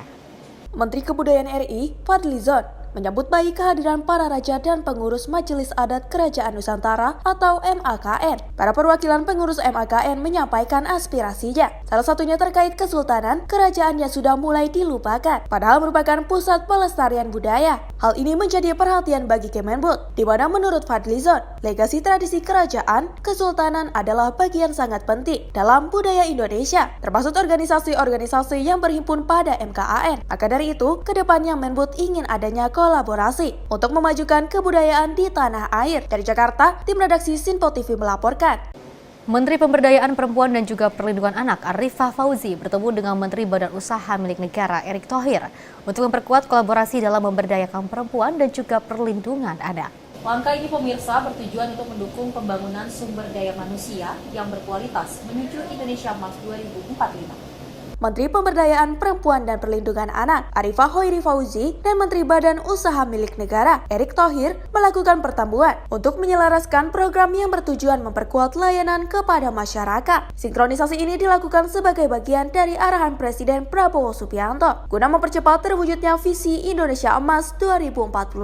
S13: Menteri Kebudayaan RI Fadly Zon menyambut baik kehadiran para raja dan pengurus Majelis Adat Kerajaan Nusantara atau MAKN. Para perwakilan pengurus MAKN menyampaikan aspirasinya, salah satunya terkait kesultanan kerajaan yang sudah mulai dilupakan, padahal merupakan pusat pelestarian budaya. Hal ini menjadi perhatian bagi Kemenbud, di mana menurut Fadly Zon, legasi tradisi kerajaan, kesultanan adalah bagian sangat penting dalam budaya Indonesia, termasuk organisasi-organisasi yang berhimpun pada MKAN. Maka dari itu, kedepannya Menbud ingin adanya kolaborasi untuk memajukan kebudayaan di tanah air. Dari Jakarta, tim redaksi Sinpo TV melaporkan.
S1: Menteri Pemberdayaan Perempuan dan juga Perlindungan Anak Arifah Fauzi bertemu dengan Menteri Badan Usaha Milik Negara Erick Thohir untuk memperkuat kolaborasi dalam memberdayakan perempuan dan juga perlindungan anak.
S2: Langkah ini pemirsa bertujuan untuk mendukung pembangunan sumber daya manusia yang berkualitas menuju Indonesia Emas 2045.
S13: Menteri Pemberdayaan Perempuan dan Perlindungan Anak Arifah Hoiri Fauzi dan Menteri Badan Usaha Milik Negara Erick Thohir melakukan pertemuan untuk menyelaraskan program yang bertujuan memperkuat layanan kepada masyarakat. Sinkronisasi ini dilakukan sebagai bagian dari arahan Presiden Prabowo Subianto guna mempercepat terwujudnya visi Indonesia Emas 2045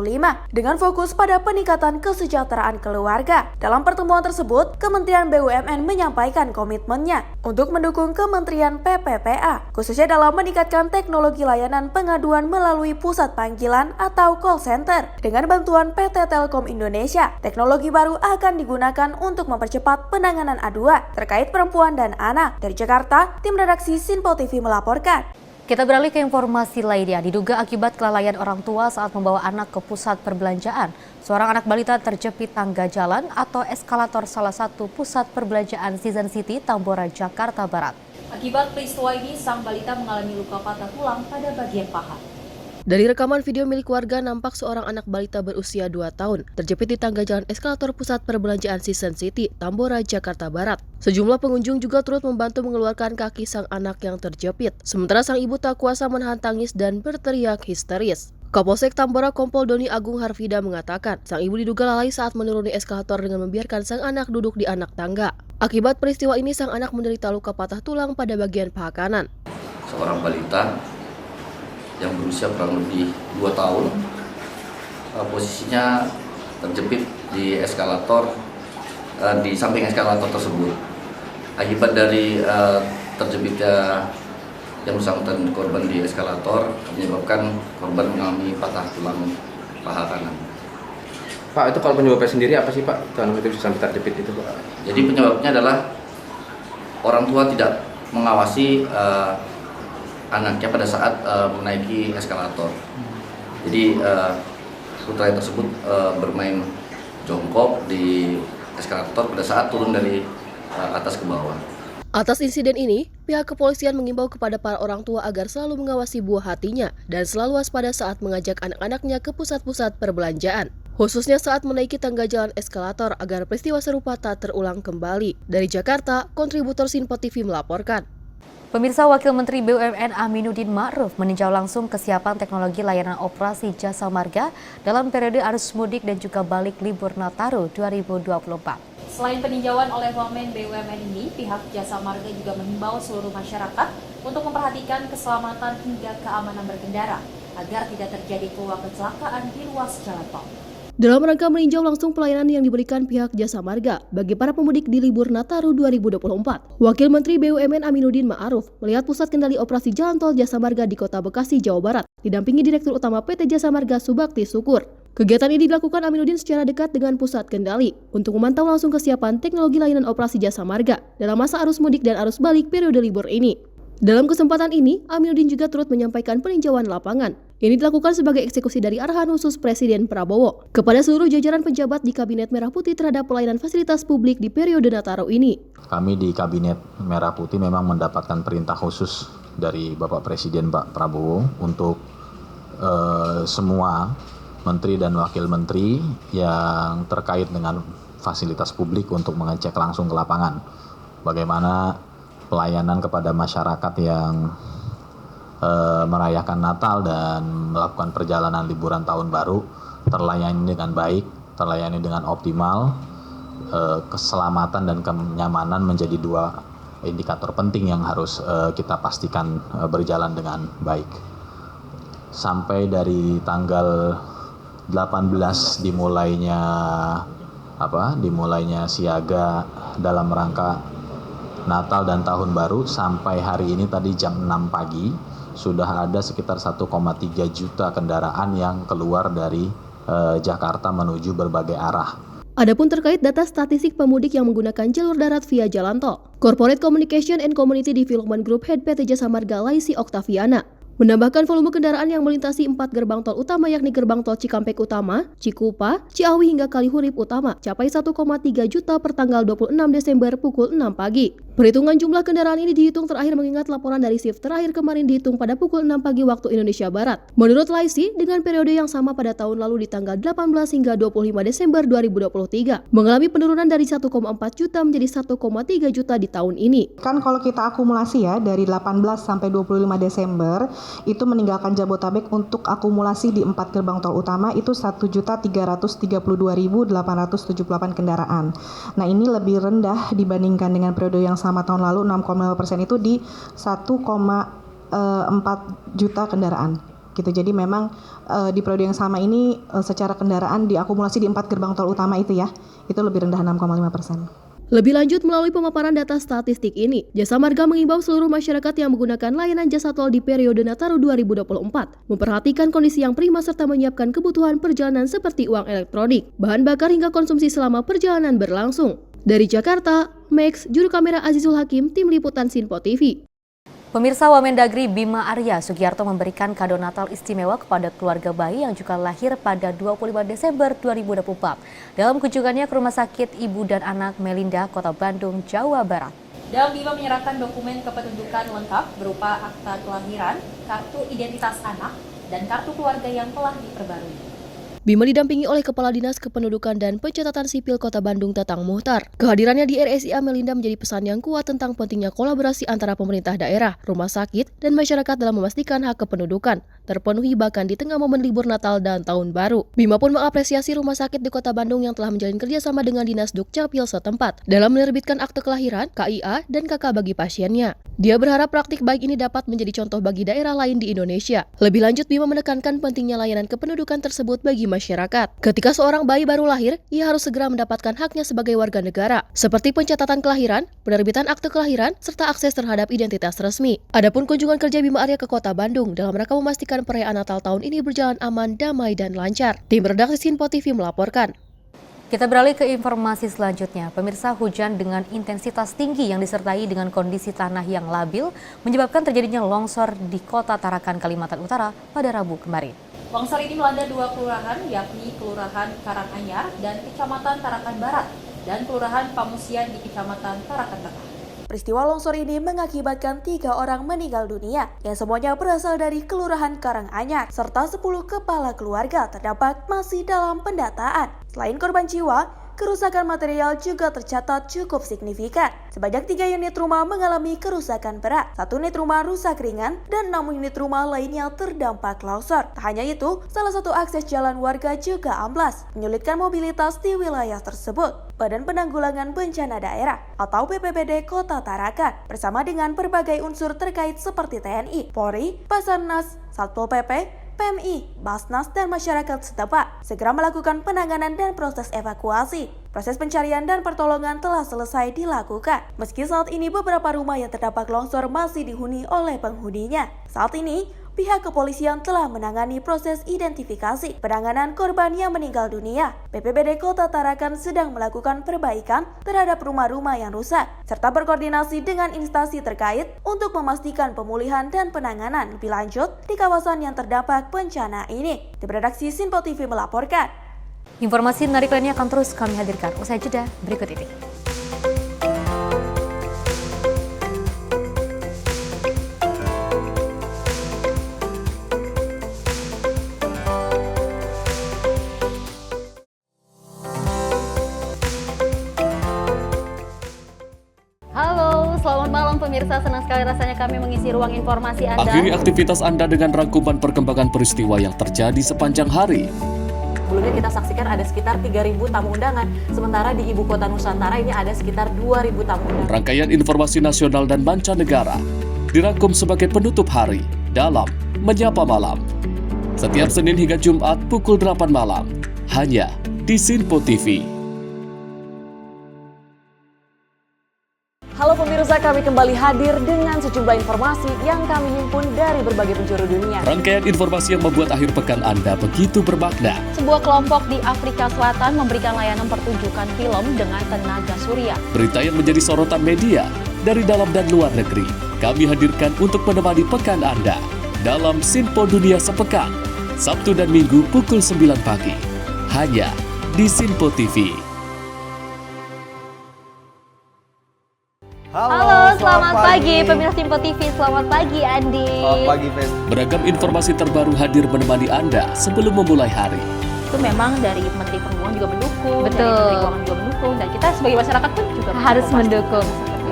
S13: dengan fokus pada peningkatan kesejahteraan keluarga. Dalam pertemuan tersebut, Kementerian BUMN menyampaikan komitmennya untuk mendukung Kementerian PPPA khususnya dalam meningkatkan teknologi layanan pengaduan melalui pusat panggilan atau call center. Dengan bantuan PT Telkom Indonesia, teknologi baru akan digunakan untuk mempercepat penanganan aduan terkait perempuan dan anak. Dari Jakarta, tim redaksi Sinpo TV melaporkan.
S1: Kita beralih ke informasi lainnya. Diduga akibat kelalaian orang tua saat membawa anak ke pusat perbelanjaan, seorang anak balita terjepit tangga jalan atau eskalator salah satu pusat perbelanjaan Season City, Tambora, Jakarta Barat.
S2: Akibat peristiwa ini, sang balita mengalami luka patah tulang pada bagian paha.
S3: Dari rekaman video milik warga, nampak seorang anak balita berusia 2 tahun terjepit di tangga jalan eskalator pusat perbelanjaan Season City, Tambora, Jakarta Barat. Sejumlah pengunjung juga turut membantu mengeluarkan kaki sang anak yang terjepit. Sementara sang ibu tak kuasa menahan tangis dan berteriak histeris. Kapolsek Tambora Kompol Doni Agung Harvida mengatakan, sang ibu diduga lalai saat menuruni eskalator dengan membiarkan sang anak duduk di anak tangga. Akibat peristiwa ini, sang anak menderita luka patah tulang pada bagian paha kanan.
S7: Seorang balita yang berusia kurang lebih 2 tahun, posisinya terjepit di eskalator, di samping eskalator tersebut. Akibat dari terjepitnya yang bersangkutan korban di eskalator menyebabkan korban mengalami patah tulang paha kanan.
S8: Pak, itu kalau penyebabnya sendiri apa sih Pak? Itu bisa sampai terjepit itu Pak?
S7: Jadi penyebabnya adalah orang tua tidak mengawasi anaknya pada saat menaiki eskalator. Jadi putranya tersebut bermain jongkok di eskalator pada saat turun dari atas ke bawah.
S3: Atas insiden ini, pihak kepolisian mengimbau kepada para orang tua agar selalu mengawasi buah hatinya dan selalu waspada saat mengajak anak-anaknya ke pusat-pusat perbelanjaan, khususnya saat menaiki tangga jalan eskalator agar peristiwa serupa tak terulang kembali. Dari Jakarta, kontributor Sinpo TV melaporkan.
S1: Pemirsa, Wakil Menteri BUMN Aminuddin Ma'ruf meninjau langsung kesiapan teknologi layanan operasi jasa marga dalam periode arus mudik dan juga balik libur Nataru 2024.
S2: Selain peninjauan oleh Wamen BUMN ini, pihak Jasa Marga juga mengimbau seluruh masyarakat untuk memperhatikan keselamatan hingga keamanan berkendara agar tidak terjadi peluang kecelakaan di ruas jalan tol.
S3: Dalam rangka meninjau langsung pelayanan yang diberikan pihak Jasa Marga bagi para pemudik di libur Nataru 2024, Wakil Menteri BUMN Aminuddin Ma'ruf melihat pusat kendali operasi jalan tol Jasa Marga di Kota Bekasi, Jawa Barat, didampingi Direktur Utama PT Jasa Marga Subakti Sukur. Kegiatan ini dilakukan Aminuddin secara dekat dengan pusat kendali untuk memantau langsung kesiapan teknologi layanan operasi Jasa Marga dalam masa arus mudik dan arus balik periode libur ini. Dalam kesempatan ini, Aminuddin juga turut menyampaikan peninjauan lapangan Ini dilakukan sebagai eksekusi dari arahan khusus Presiden Prabowo kepada seluruh jajaran penjabat di Kabinet Merah Putih terhadap pelayanan fasilitas publik di periode Nataru ini.
S10: Kami di Kabinet Merah Putih memang mendapatkan perintah khusus dari Bapak Presiden Pak Prabowo untuk semua menteri dan wakil menteri yang terkait dengan fasilitas publik untuk mengecek langsung ke lapangan bagaimana pelayanan kepada masyarakat yang merayakan Natal dan melakukan perjalanan liburan tahun baru terlayani dengan baik, terlayani dengan optimal. Keselamatan dan kenyamanan menjadi dua indikator penting yang harus kita pastikan berjalan dengan baik. Sampai dari tanggal 18 dimulainya siaga dalam rangka Natal dan Tahun Baru sampai hari ini tadi jam 6 pagi sudah ada sekitar 1,3 juta kendaraan yang keluar dari Jakarta menuju berbagai arah.
S3: Adapun terkait data statistik pemudik yang menggunakan jalur darat via jalan tol, Corporate Communication and Community Development Group Head PT Jasa Marga Laisi Oktaviana menambahkan volume kendaraan yang melintasi 4 gerbang tol utama yakni gerbang tol Cikampek Utama, Cikupa, Ciawi hingga Kalihurip Utama capai 1,3 juta per tanggal 26 Desember pukul 6 pagi. Perhitungan jumlah kendaraan ini dihitung terakhir mengingat laporan dari shift terakhir kemarin dihitung pada pukul 6 pagi waktu Indonesia Barat. Menurut Laisi, dengan periode yang sama pada tahun lalu di tanggal 18 hingga 25 Desember 2023, mengalami penurunan dari 1,4 juta menjadi 1,3 juta di tahun ini.
S11: Kan kalau kita akumulasi ya dari 18 sampai 25 Desember itu meninggalkan Jabotabek untuk akumulasi di 4 gerbang tol utama itu 1.332.878 kendaraan. Nah ini lebih rendah dibandingkan dengan periode yang sama tahun lalu 6,5% itu di 1,4 juta kendaraan. Gitu. Jadi memang di periode yang sama ini secara kendaraan diakumulasi di 4 gerbang tol utama itu ya, itu lebih rendah 6,5%.
S3: Lebih lanjut, melalui pemaparan data statistik ini, Jasa Marga mengimbau seluruh masyarakat yang menggunakan layanan jasa tol di periode Nataru 2024 memperhatikan kondisi yang prima serta menyiapkan kebutuhan perjalanan seperti uang elektronik, bahan bakar hingga konsumsi selama perjalanan berlangsung. Dari Jakarta, Max, juru kamera Azizul Hakim, Tim Liputan Sinpo TV.
S1: Pemirsa, Wamendagri Bima Arya Sugiarto memberikan kado Natal istimewa kepada keluarga bayi yang juga lahir pada 25 Desember 2024 dalam kunjungannya ke Rumah Sakit Ibu dan Anak Melinda, Kota Bandung, Jawa Barat.
S2: Dan Bima menyerahkan dokumen kependudukan lengkap berupa akta kelahiran, kartu identitas anak, dan kartu keluarga yang telah diperbarui.
S3: Bima didampingi oleh Kepala Dinas Kependudukan dan Pencatatan Sipil Kota Bandung, Tatang Muhtar. Kehadirannya di RSIA Melinda menjadi pesan yang kuat tentang pentingnya kolaborasi antara pemerintah daerah, rumah sakit, dan masyarakat dalam memastikan hak kependudukan terpenuhi bahkan di tengah momen libur Natal dan Tahun Baru. Bima pun mengapresiasi rumah sakit di Kota Bandung yang telah menjalin kerjasama dengan Dinas Dukcapil setempat dalam menerbitkan akte kelahiran, KIA, dan KK bagi pasiennya. Dia berharap praktik baik ini dapat menjadi contoh bagi daerah lain di Indonesia. Lebih lanjut, Bima menekankan pentingnya layanan kependudukan tersebut bagi masyarakat. Ketika seorang bayi baru lahir, ia harus segera mendapatkan haknya sebagai warga negara, seperti pencatatan kelahiran, penerbitan akte kelahiran, serta akses terhadap identitas resmi. Adapun kunjungan kerja Bima Arya ke Kota Bandung dalam rangka memastikan perayaan Natal tahun ini berjalan aman, damai, dan lancar. Tim redaksi Sinpo TV melaporkan.
S1: Kita beralih ke informasi selanjutnya. Pemirsa, hujan dengan intensitas tinggi yang disertai dengan kondisi tanah yang labil menyebabkan terjadinya longsor di Kota Tarakan, Kalimantan Utara pada Rabu kemarin.
S2: Longsor ini melanda 2 kelurahan, yakni Kelurahan Karanganyar dan Kecamatan Tarakan Barat, dan Kelurahan Pamusian di Kecamatan Tarakan Tengah.
S13: Peristiwa longsor ini mengakibatkan 3 orang meninggal dunia, yang semuanya berasal dari Kelurahan Karanganyar, serta 10 kepala keluarga terdampak masih dalam pendataan. Selain korban jiwa, kerusakan material juga tercatat cukup signifikan. Sebanyak 3 unit rumah mengalami kerusakan berat, 1 unit rumah rusak ringan, dan 6 unit rumah lainnya terdampak longsor. Tak hanya itu, salah satu akses jalan warga juga amblas, menyulitkan mobilitas di wilayah tersebut. Badan Penanggulangan Bencana Daerah atau BPBD Kota Tarakan bersama dengan berbagai unsur terkait seperti TNI, Polri, Basarnas, Satpol PP, PMI, Basnas, dan masyarakat setempat segera melakukan penanganan dan proses evakuasi. Proses pencarian dan pertolongan telah selesai dilakukan. Meski saat ini beberapa rumah yang terdampak longsor masih dihuni oleh penghuninya. Saat ini, pihak kepolisian telah menangani proses identifikasi penanganan korban yang meninggal dunia. BPBD Kota Tarakan sedang melakukan perbaikan terhadap rumah-rumah yang rusak, serta berkoordinasi dengan instansi terkait untuk memastikan pemulihan dan penanganan lebih lanjut di kawasan yang terdampak bencana ini. Tim redaksi Sinpo TV melaporkan.
S1: Informasi menarik lainnya akan terus kami hadirkan usai jeda berikut ini. Halo, selamat malam pemirsa. Senang sekali rasanya kami mengisi ruang informasi Anda.
S18: Akhiri aktivitas Anda dengan rangkuman perkembangan peristiwa yang terjadi sepanjang hari.
S19: Sebelumnya kita saksikan ada sekitar 3.000 tamu undangan, sementara di Ibu Kota Nusantara ini ada sekitar 2.000 tamu undangan.
S18: Rangkaian informasi nasional dan mancanegara dirangkum sebagai penutup hari dalam Menyapa Malam. Setiap Senin hingga Jumat pukul 8 malam, hanya di Sinpo TV.
S19: Halo pemirsa, kami kembali hadir dengan sejumlah informasi yang kami himpun dari berbagai penjuru dunia.
S18: Rangkaian informasi yang membuat akhir pekan Anda begitu bermakna.
S9: Sebuah kelompok di Afrika Selatan memberikan layanan pertunjukan film dengan tenaga surya.
S18: Berita yang menjadi sorotan media dari dalam dan luar negeri, kami hadirkan untuk menemani pekan Anda dalam Sinpo Dunia Sepekan, Sabtu dan Minggu pukul 9 pagi, hanya di Sinpo TV.
S1: Halo, selamat pagi pemirsa Sinpo TV. Selamat pagi Andi.
S23: Selamat pagi, Fen.
S18: Beragam informasi terbaru hadir menemani Anda sebelum memulai hari.
S9: Itu memang dari Menteri Perhubungan juga mendukung,
S1: Betul.
S9: dari Menteri Keuangan juga mendukung, dan kita sebagai masyarakat pun juga
S1: Harus mendukung.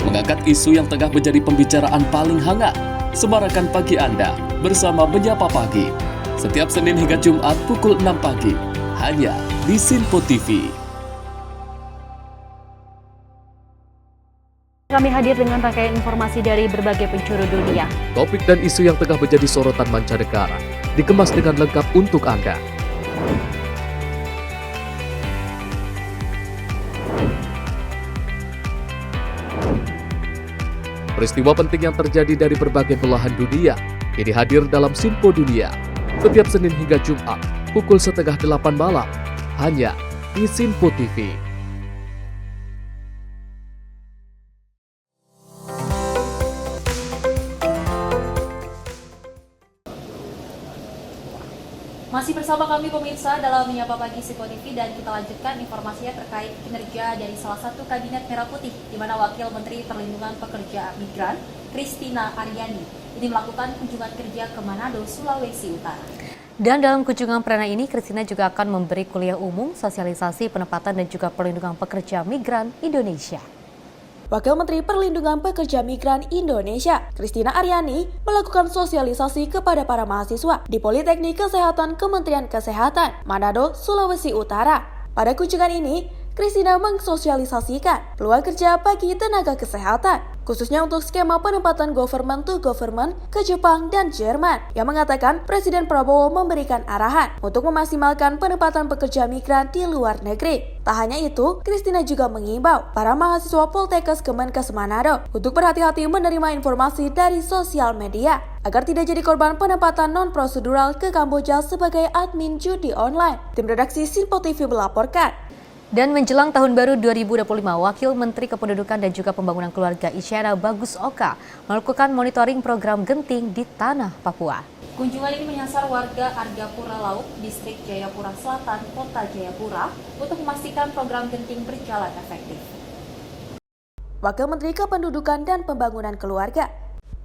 S18: Mengangkat isu yang tengah menjadi pembicaraan paling hangat, semarakan pagi Anda bersama Menyapa Pagi. Setiap Senin hingga Jumat pukul 6 pagi, hanya di Sinpo TV.
S9: Kami hadir dengan rangkaian informasi dari berbagai penjuru dunia.
S18: Topik dan isu yang tengah menjadi sorotan mancanegara dikemas dengan lengkap untuk Anda. Peristiwa penting yang terjadi dari berbagai belahan dunia kini hadir dalam Sinpo Dunia setiap Senin hingga Jumat pukul 7:30 malam, hanya di Sinpo TV.
S2: Masih bersama kami pemirsa dalam Menyapa Pagi Sinpo TV, dan kita lanjutkan informasinya terkait kinerja dari salah satu kabinet Merah Putih, di mana Wakil Menteri Perlindungan Pekerja Migran Christina Aryani ini melakukan kunjungan kerja ke Manado, Sulawesi Utara.
S1: Dan dalam kunjungan perdana ini, Christina juga akan memberi kuliah umum, sosialisasi penempatan dan juga perlindungan pekerja migran Indonesia.
S13: Wakil Menteri Perlindungan Pekerja Migran Indonesia, Christina Aryani, melakukan sosialisasi kepada para mahasiswa di Politeknik Kesehatan Kementerian Kesehatan, Manado, Sulawesi Utara. Pada kunjungan ini, Christina mensosialisasikan peluang kerja bagi tenaga kesehatan, khususnya untuk skema penempatan government to government ke Jepang dan Jerman, yang mengatakan Presiden Prabowo memberikan arahan untuk memaksimalkan penempatan pekerja migran di luar negeri. Tak hanya itu, Christina juga mengimbau para mahasiswa Poltekkes Kemenkes Manado untuk berhati-hati menerima informasi dari sosial media agar tidak jadi korban penempatan non-prosedural ke Kamboja sebagai admin judi online. Tim redaksi Sinpo TV melaporkan.
S1: Dan menjelang tahun baru 2025, Wakil Menteri Kependudukan dan juga Pembangunan Keluarga Isyana Bagus Oka melakukan monitoring program Genting di Tanah Papua.
S2: Kunjungan ini menyasar warga Argapura Laut, Distrik Jayapura Selatan, Kota Jayapura, untuk memastikan program Genting berjalan efektif.
S13: Wakil Menteri Kependudukan dan Pembangunan Keluarga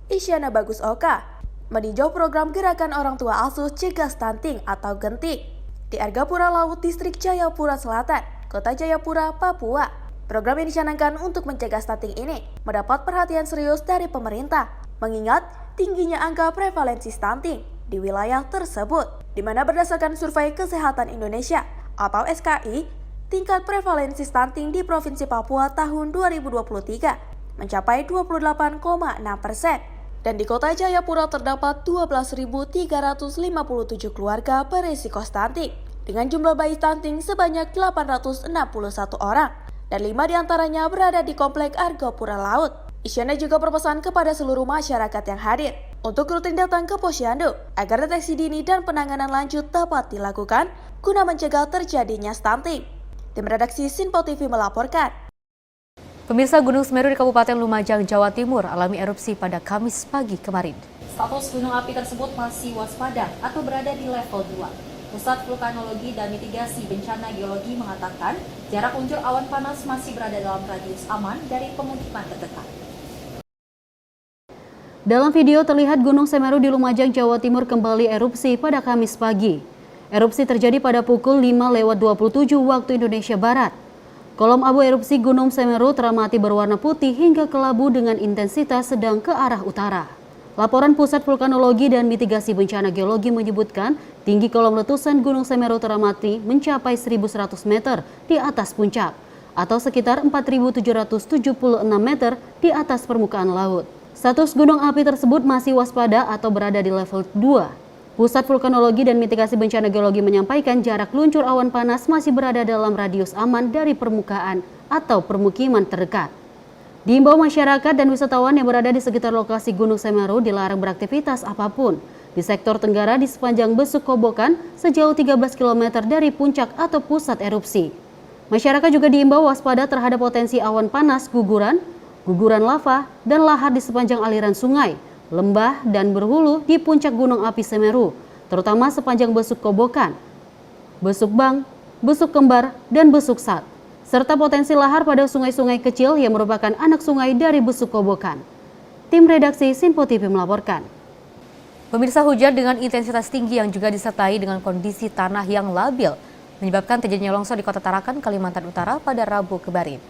S13: Isyana Bagus Oka meninjau program Gerakan Orang Tua Asuh Cegah Stunting atau Genting di Argapura Laut, Distrik Jayapura Selatan, Kota Jayapura, Papua. Program yang dicanangkan untuk mencegah stunting ini mendapat perhatian serius dari pemerintah, mengingat tingginya angka prevalensi stunting di wilayah tersebut, di mana berdasarkan Survei Kesehatan Indonesia atau SKI, tingkat prevalensi stunting di Provinsi Papua tahun 2023 mencapai 28,6%, dan di Kota Jayapura terdapat 12.357 keluarga berisiko stunting, dengan jumlah bayi stunting sebanyak 861 orang, dan 5 diantaranya berada di Komplek Argapura Laut. Isyana juga berpesan kepada seluruh masyarakat yang hadir untuk rutin datang ke posyandu agar deteksi dini dan penanganan lanjut dapat dilakukan guna mencegah terjadinya stunting. Tim redaksi Sinpo TV melaporkan.
S1: Pemirsa, Gunung Semeru di Kabupaten Lumajang, Jawa Timur alami erupsi pada Kamis pagi kemarin.
S2: Status gunung api tersebut masih waspada atau berada di level 2. Pusat Vulkanologi dan Mitigasi Bencana Geologi mengatakan jarak luncur awan panas masih berada dalam radius aman dari pemukiman terdekat.
S14: Dalam video terlihat Gunung Semeru di Lumajang, Jawa Timur kembali erupsi pada Kamis pagi. Erupsi terjadi pada pukul 5:27 waktu Indonesia Barat. Kolom abu erupsi Gunung Semeru teramati berwarna putih hingga kelabu dengan intensitas sedang ke arah utara. Laporan Pusat Vulkanologi dan Mitigasi Bencana Geologi menyebutkan tinggi kolom letusan Gunung Semeru teramati mencapai 1.100 meter di atas puncak atau sekitar 4.776 meter di atas permukaan laut. Status gunung api tersebut masih waspada atau berada di level 2. Pusat Vulkanologi dan Mitigasi Bencana Geologi menyampaikan jarak luncur awan panas masih berada dalam radius aman dari permukaan atau permukiman terdekat. Diimbau masyarakat dan wisatawan yang berada di sekitar lokasi Gunung Semeru dilarang beraktivitas apapun di sektor tenggara di sepanjang Besuk Kobokan sejauh 13 km dari puncak atau pusat erupsi. Masyarakat juga diimbau waspada terhadap potensi awan panas guguran lava, dan lahar di sepanjang aliran sungai, lembah, dan berhulu di puncak Gunung Api Semeru, terutama sepanjang Besuk Kobokan, Besuk Bang, Besuk Kembar, dan Besuk Sat, serta potensi lahar pada sungai-sungai kecil yang merupakan anak sungai dari Besuk Kobokan. Tim redaksi Sinpo TV melaporkan.
S1: Pemirsa, hujan dengan intensitas tinggi yang juga disertai dengan kondisi tanah yang labil menyebabkan terjadinya longsor di Kota Tarakan, Kalimantan Utara pada Rabu kemarin.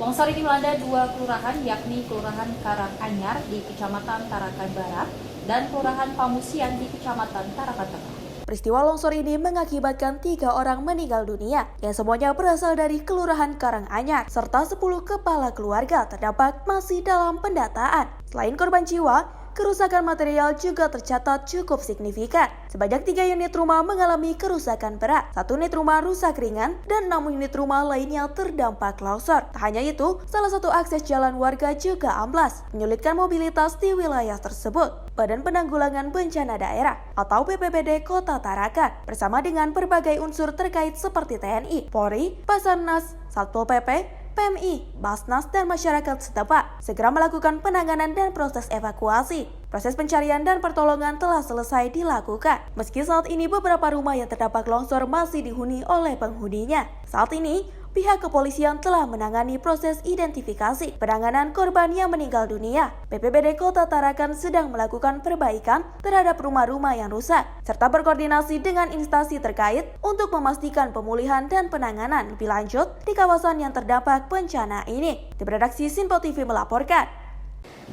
S2: Longsor ini melanda dua kelurahan, yakni Kelurahan Karanganyar di Kecamatan Tarakan Barat dan Kelurahan Pamusian di Kecamatan Tarakan Tengah.
S13: Peristiwa longsor ini mengakibatkan 3 orang meninggal dunia yang semuanya berasal dari Kelurahan Karanganyar serta 10 kepala keluarga terdampak masih dalam pendataan. Selain korban jiwa, kerusakan material juga tercatat cukup signifikan. Sebanyak 3 unit rumah mengalami kerusakan berat, 1 unit rumah rusak ringan, dan 6 unit rumah lainnya terdampak longsor. Tak hanya itu, salah satu akses jalan warga juga amblas, menyulitkan mobilitas di wilayah tersebut. Badan Penanggulangan Bencana Daerah atau BPBD Kota Tarakan bersama dengan berbagai unsur terkait seperti TNI, Polri, Basarnas, Satpol PP, PMI, Basnas, dan masyarakat setempat segera melakukan penanganan dan proses evakuasi. Proses pencarian dan pertolongan telah selesai dilakukan. Meski saat ini beberapa rumah yang terdampak longsor masih dihuni oleh penghuninya. Saat ini, pihak kepolisian telah menangani proses identifikasi penanganan korban yang meninggal dunia. BPBD Kota Tarakan sedang melakukan perbaikan terhadap rumah-rumah yang rusak, serta berkoordinasi dengan instansi terkait untuk memastikan pemulihan dan penanganan lebih lanjut di kawasan yang terdampak bencana ini. Tim redaksi Sinpo TV melaporkan.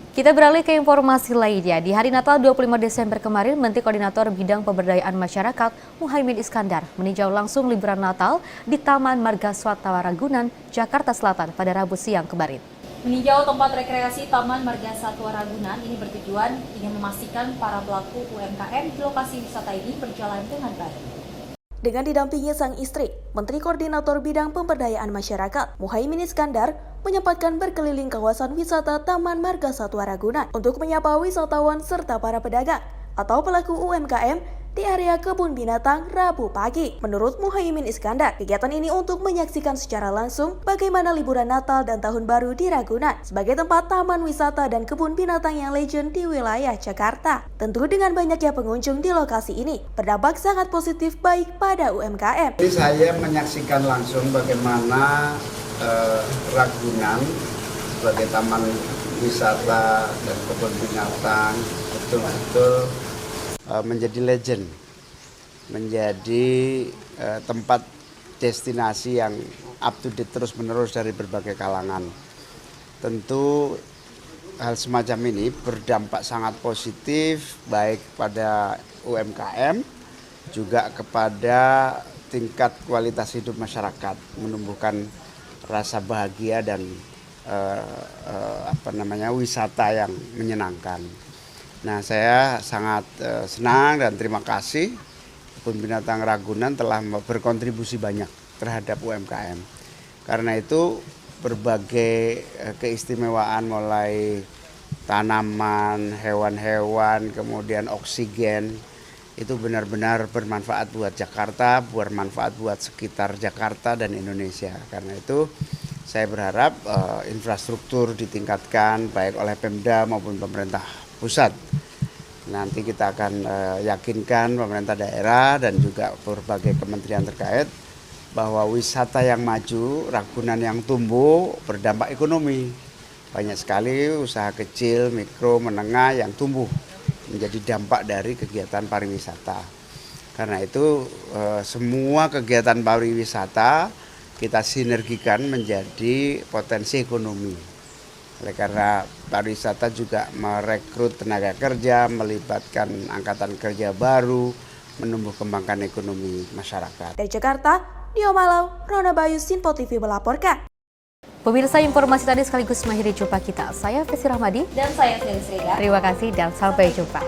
S1: Kita beralih ke informasi lainnya. Di hari Natal 25 Desember kemarin, Menteri Koordinator Bidang Pemberdayaan Masyarakat Muhaimin Iskandar meninjau langsung liburan Natal di Taman Marga Satwa Ragunan, Jakarta Selatan pada Rabu siang kemarin.
S2: Meninjau tempat rekreasi Taman Marga Satwa Ragunan ini bertujuan ingin memastikan para pelaku UMKM di lokasi wisata ini berjalan dengan baik.
S13: Dengan didampingi sang istri, Menteri Koordinator Bidang Pemberdayaan Masyarakat Muhaimin Iskandar menyempatkan berkeliling kawasan wisata Taman Marga Satwa Ragunan untuk menyapa wisatawan serta para pedagang atau pelaku UMKM di area kebun binatang Rabu pagi. Menurut Muhaimin Iskandar, kegiatan ini untuk menyaksikan secara langsung bagaimana liburan Natal dan Tahun Baru di Ragunan sebagai tempat taman wisata dan kebun binatang yang legend di wilayah Jakarta. Tentu dengan banyaknya pengunjung di lokasi ini, berdampak sangat positif baik pada UMKM.
S15: Jadi saya menyaksikan langsung bagaimana Ragunan sebagai taman wisata dan kebun binatang betul-betul menjadi legend, menjadi tempat destinasi yang up to date terus-menerus dari berbagai kalangan. Tentu hal semacam ini berdampak sangat positif baik pada UMKM juga kepada tingkat kualitas hidup masyarakat, menumbuhkan rasa bahagia dan wisata yang menyenangkan. Nah, saya sangat senang dan terima kasih Kebun Binatang Ragunan telah berkontribusi banyak terhadap UMKM. Karena itu berbagai keistimewaan mulai tanaman, hewan-hewan, kemudian oksigen, itu benar-benar bermanfaat buat Jakarta, bermanfaat buat sekitar Jakarta dan Indonesia. Karena itu saya berharap infrastruktur ditingkatkan baik oleh Pemda maupun pemerintah pusat. Nanti kita akan yakinkan pemerintah daerah dan juga berbagai kementerian terkait bahwa wisata yang maju, Ragunan yang tumbuh berdampak ekonomi. Banyak sekali usaha kecil, mikro, menengah yang tumbuh menjadi dampak dari kegiatan pariwisata. Karena itu semua kegiatan pariwisata kita sinergikan menjadi potensi ekonomi. Oleh karena pariwisata juga merekrut tenaga kerja, melibatkan angkatan kerja baru, menumbuh kembangkan ekonomi masyarakat.
S13: Dari Jakarta, Dio Malau, Rona Bayu, Sinpo TV melaporkan.
S1: Pemirsa, informasi tadi sekaligus mengakhiri jumpa kita. Saya Fesi Rahmadi.
S2: Dan saya Sri Srega.
S1: Terima kasih dan sampai jumpa.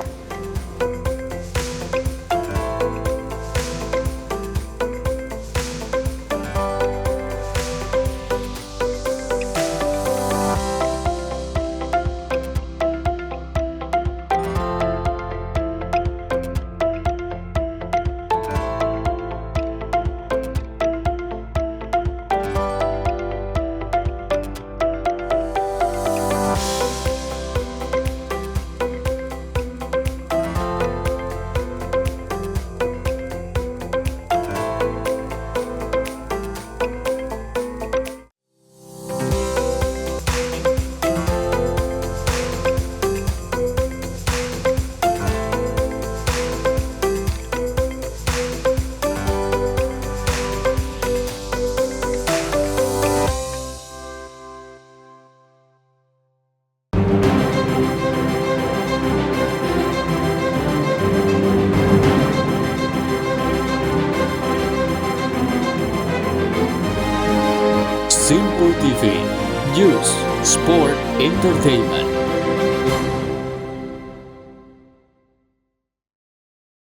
S18: Sinpo TV, News, Sport, Entertainment.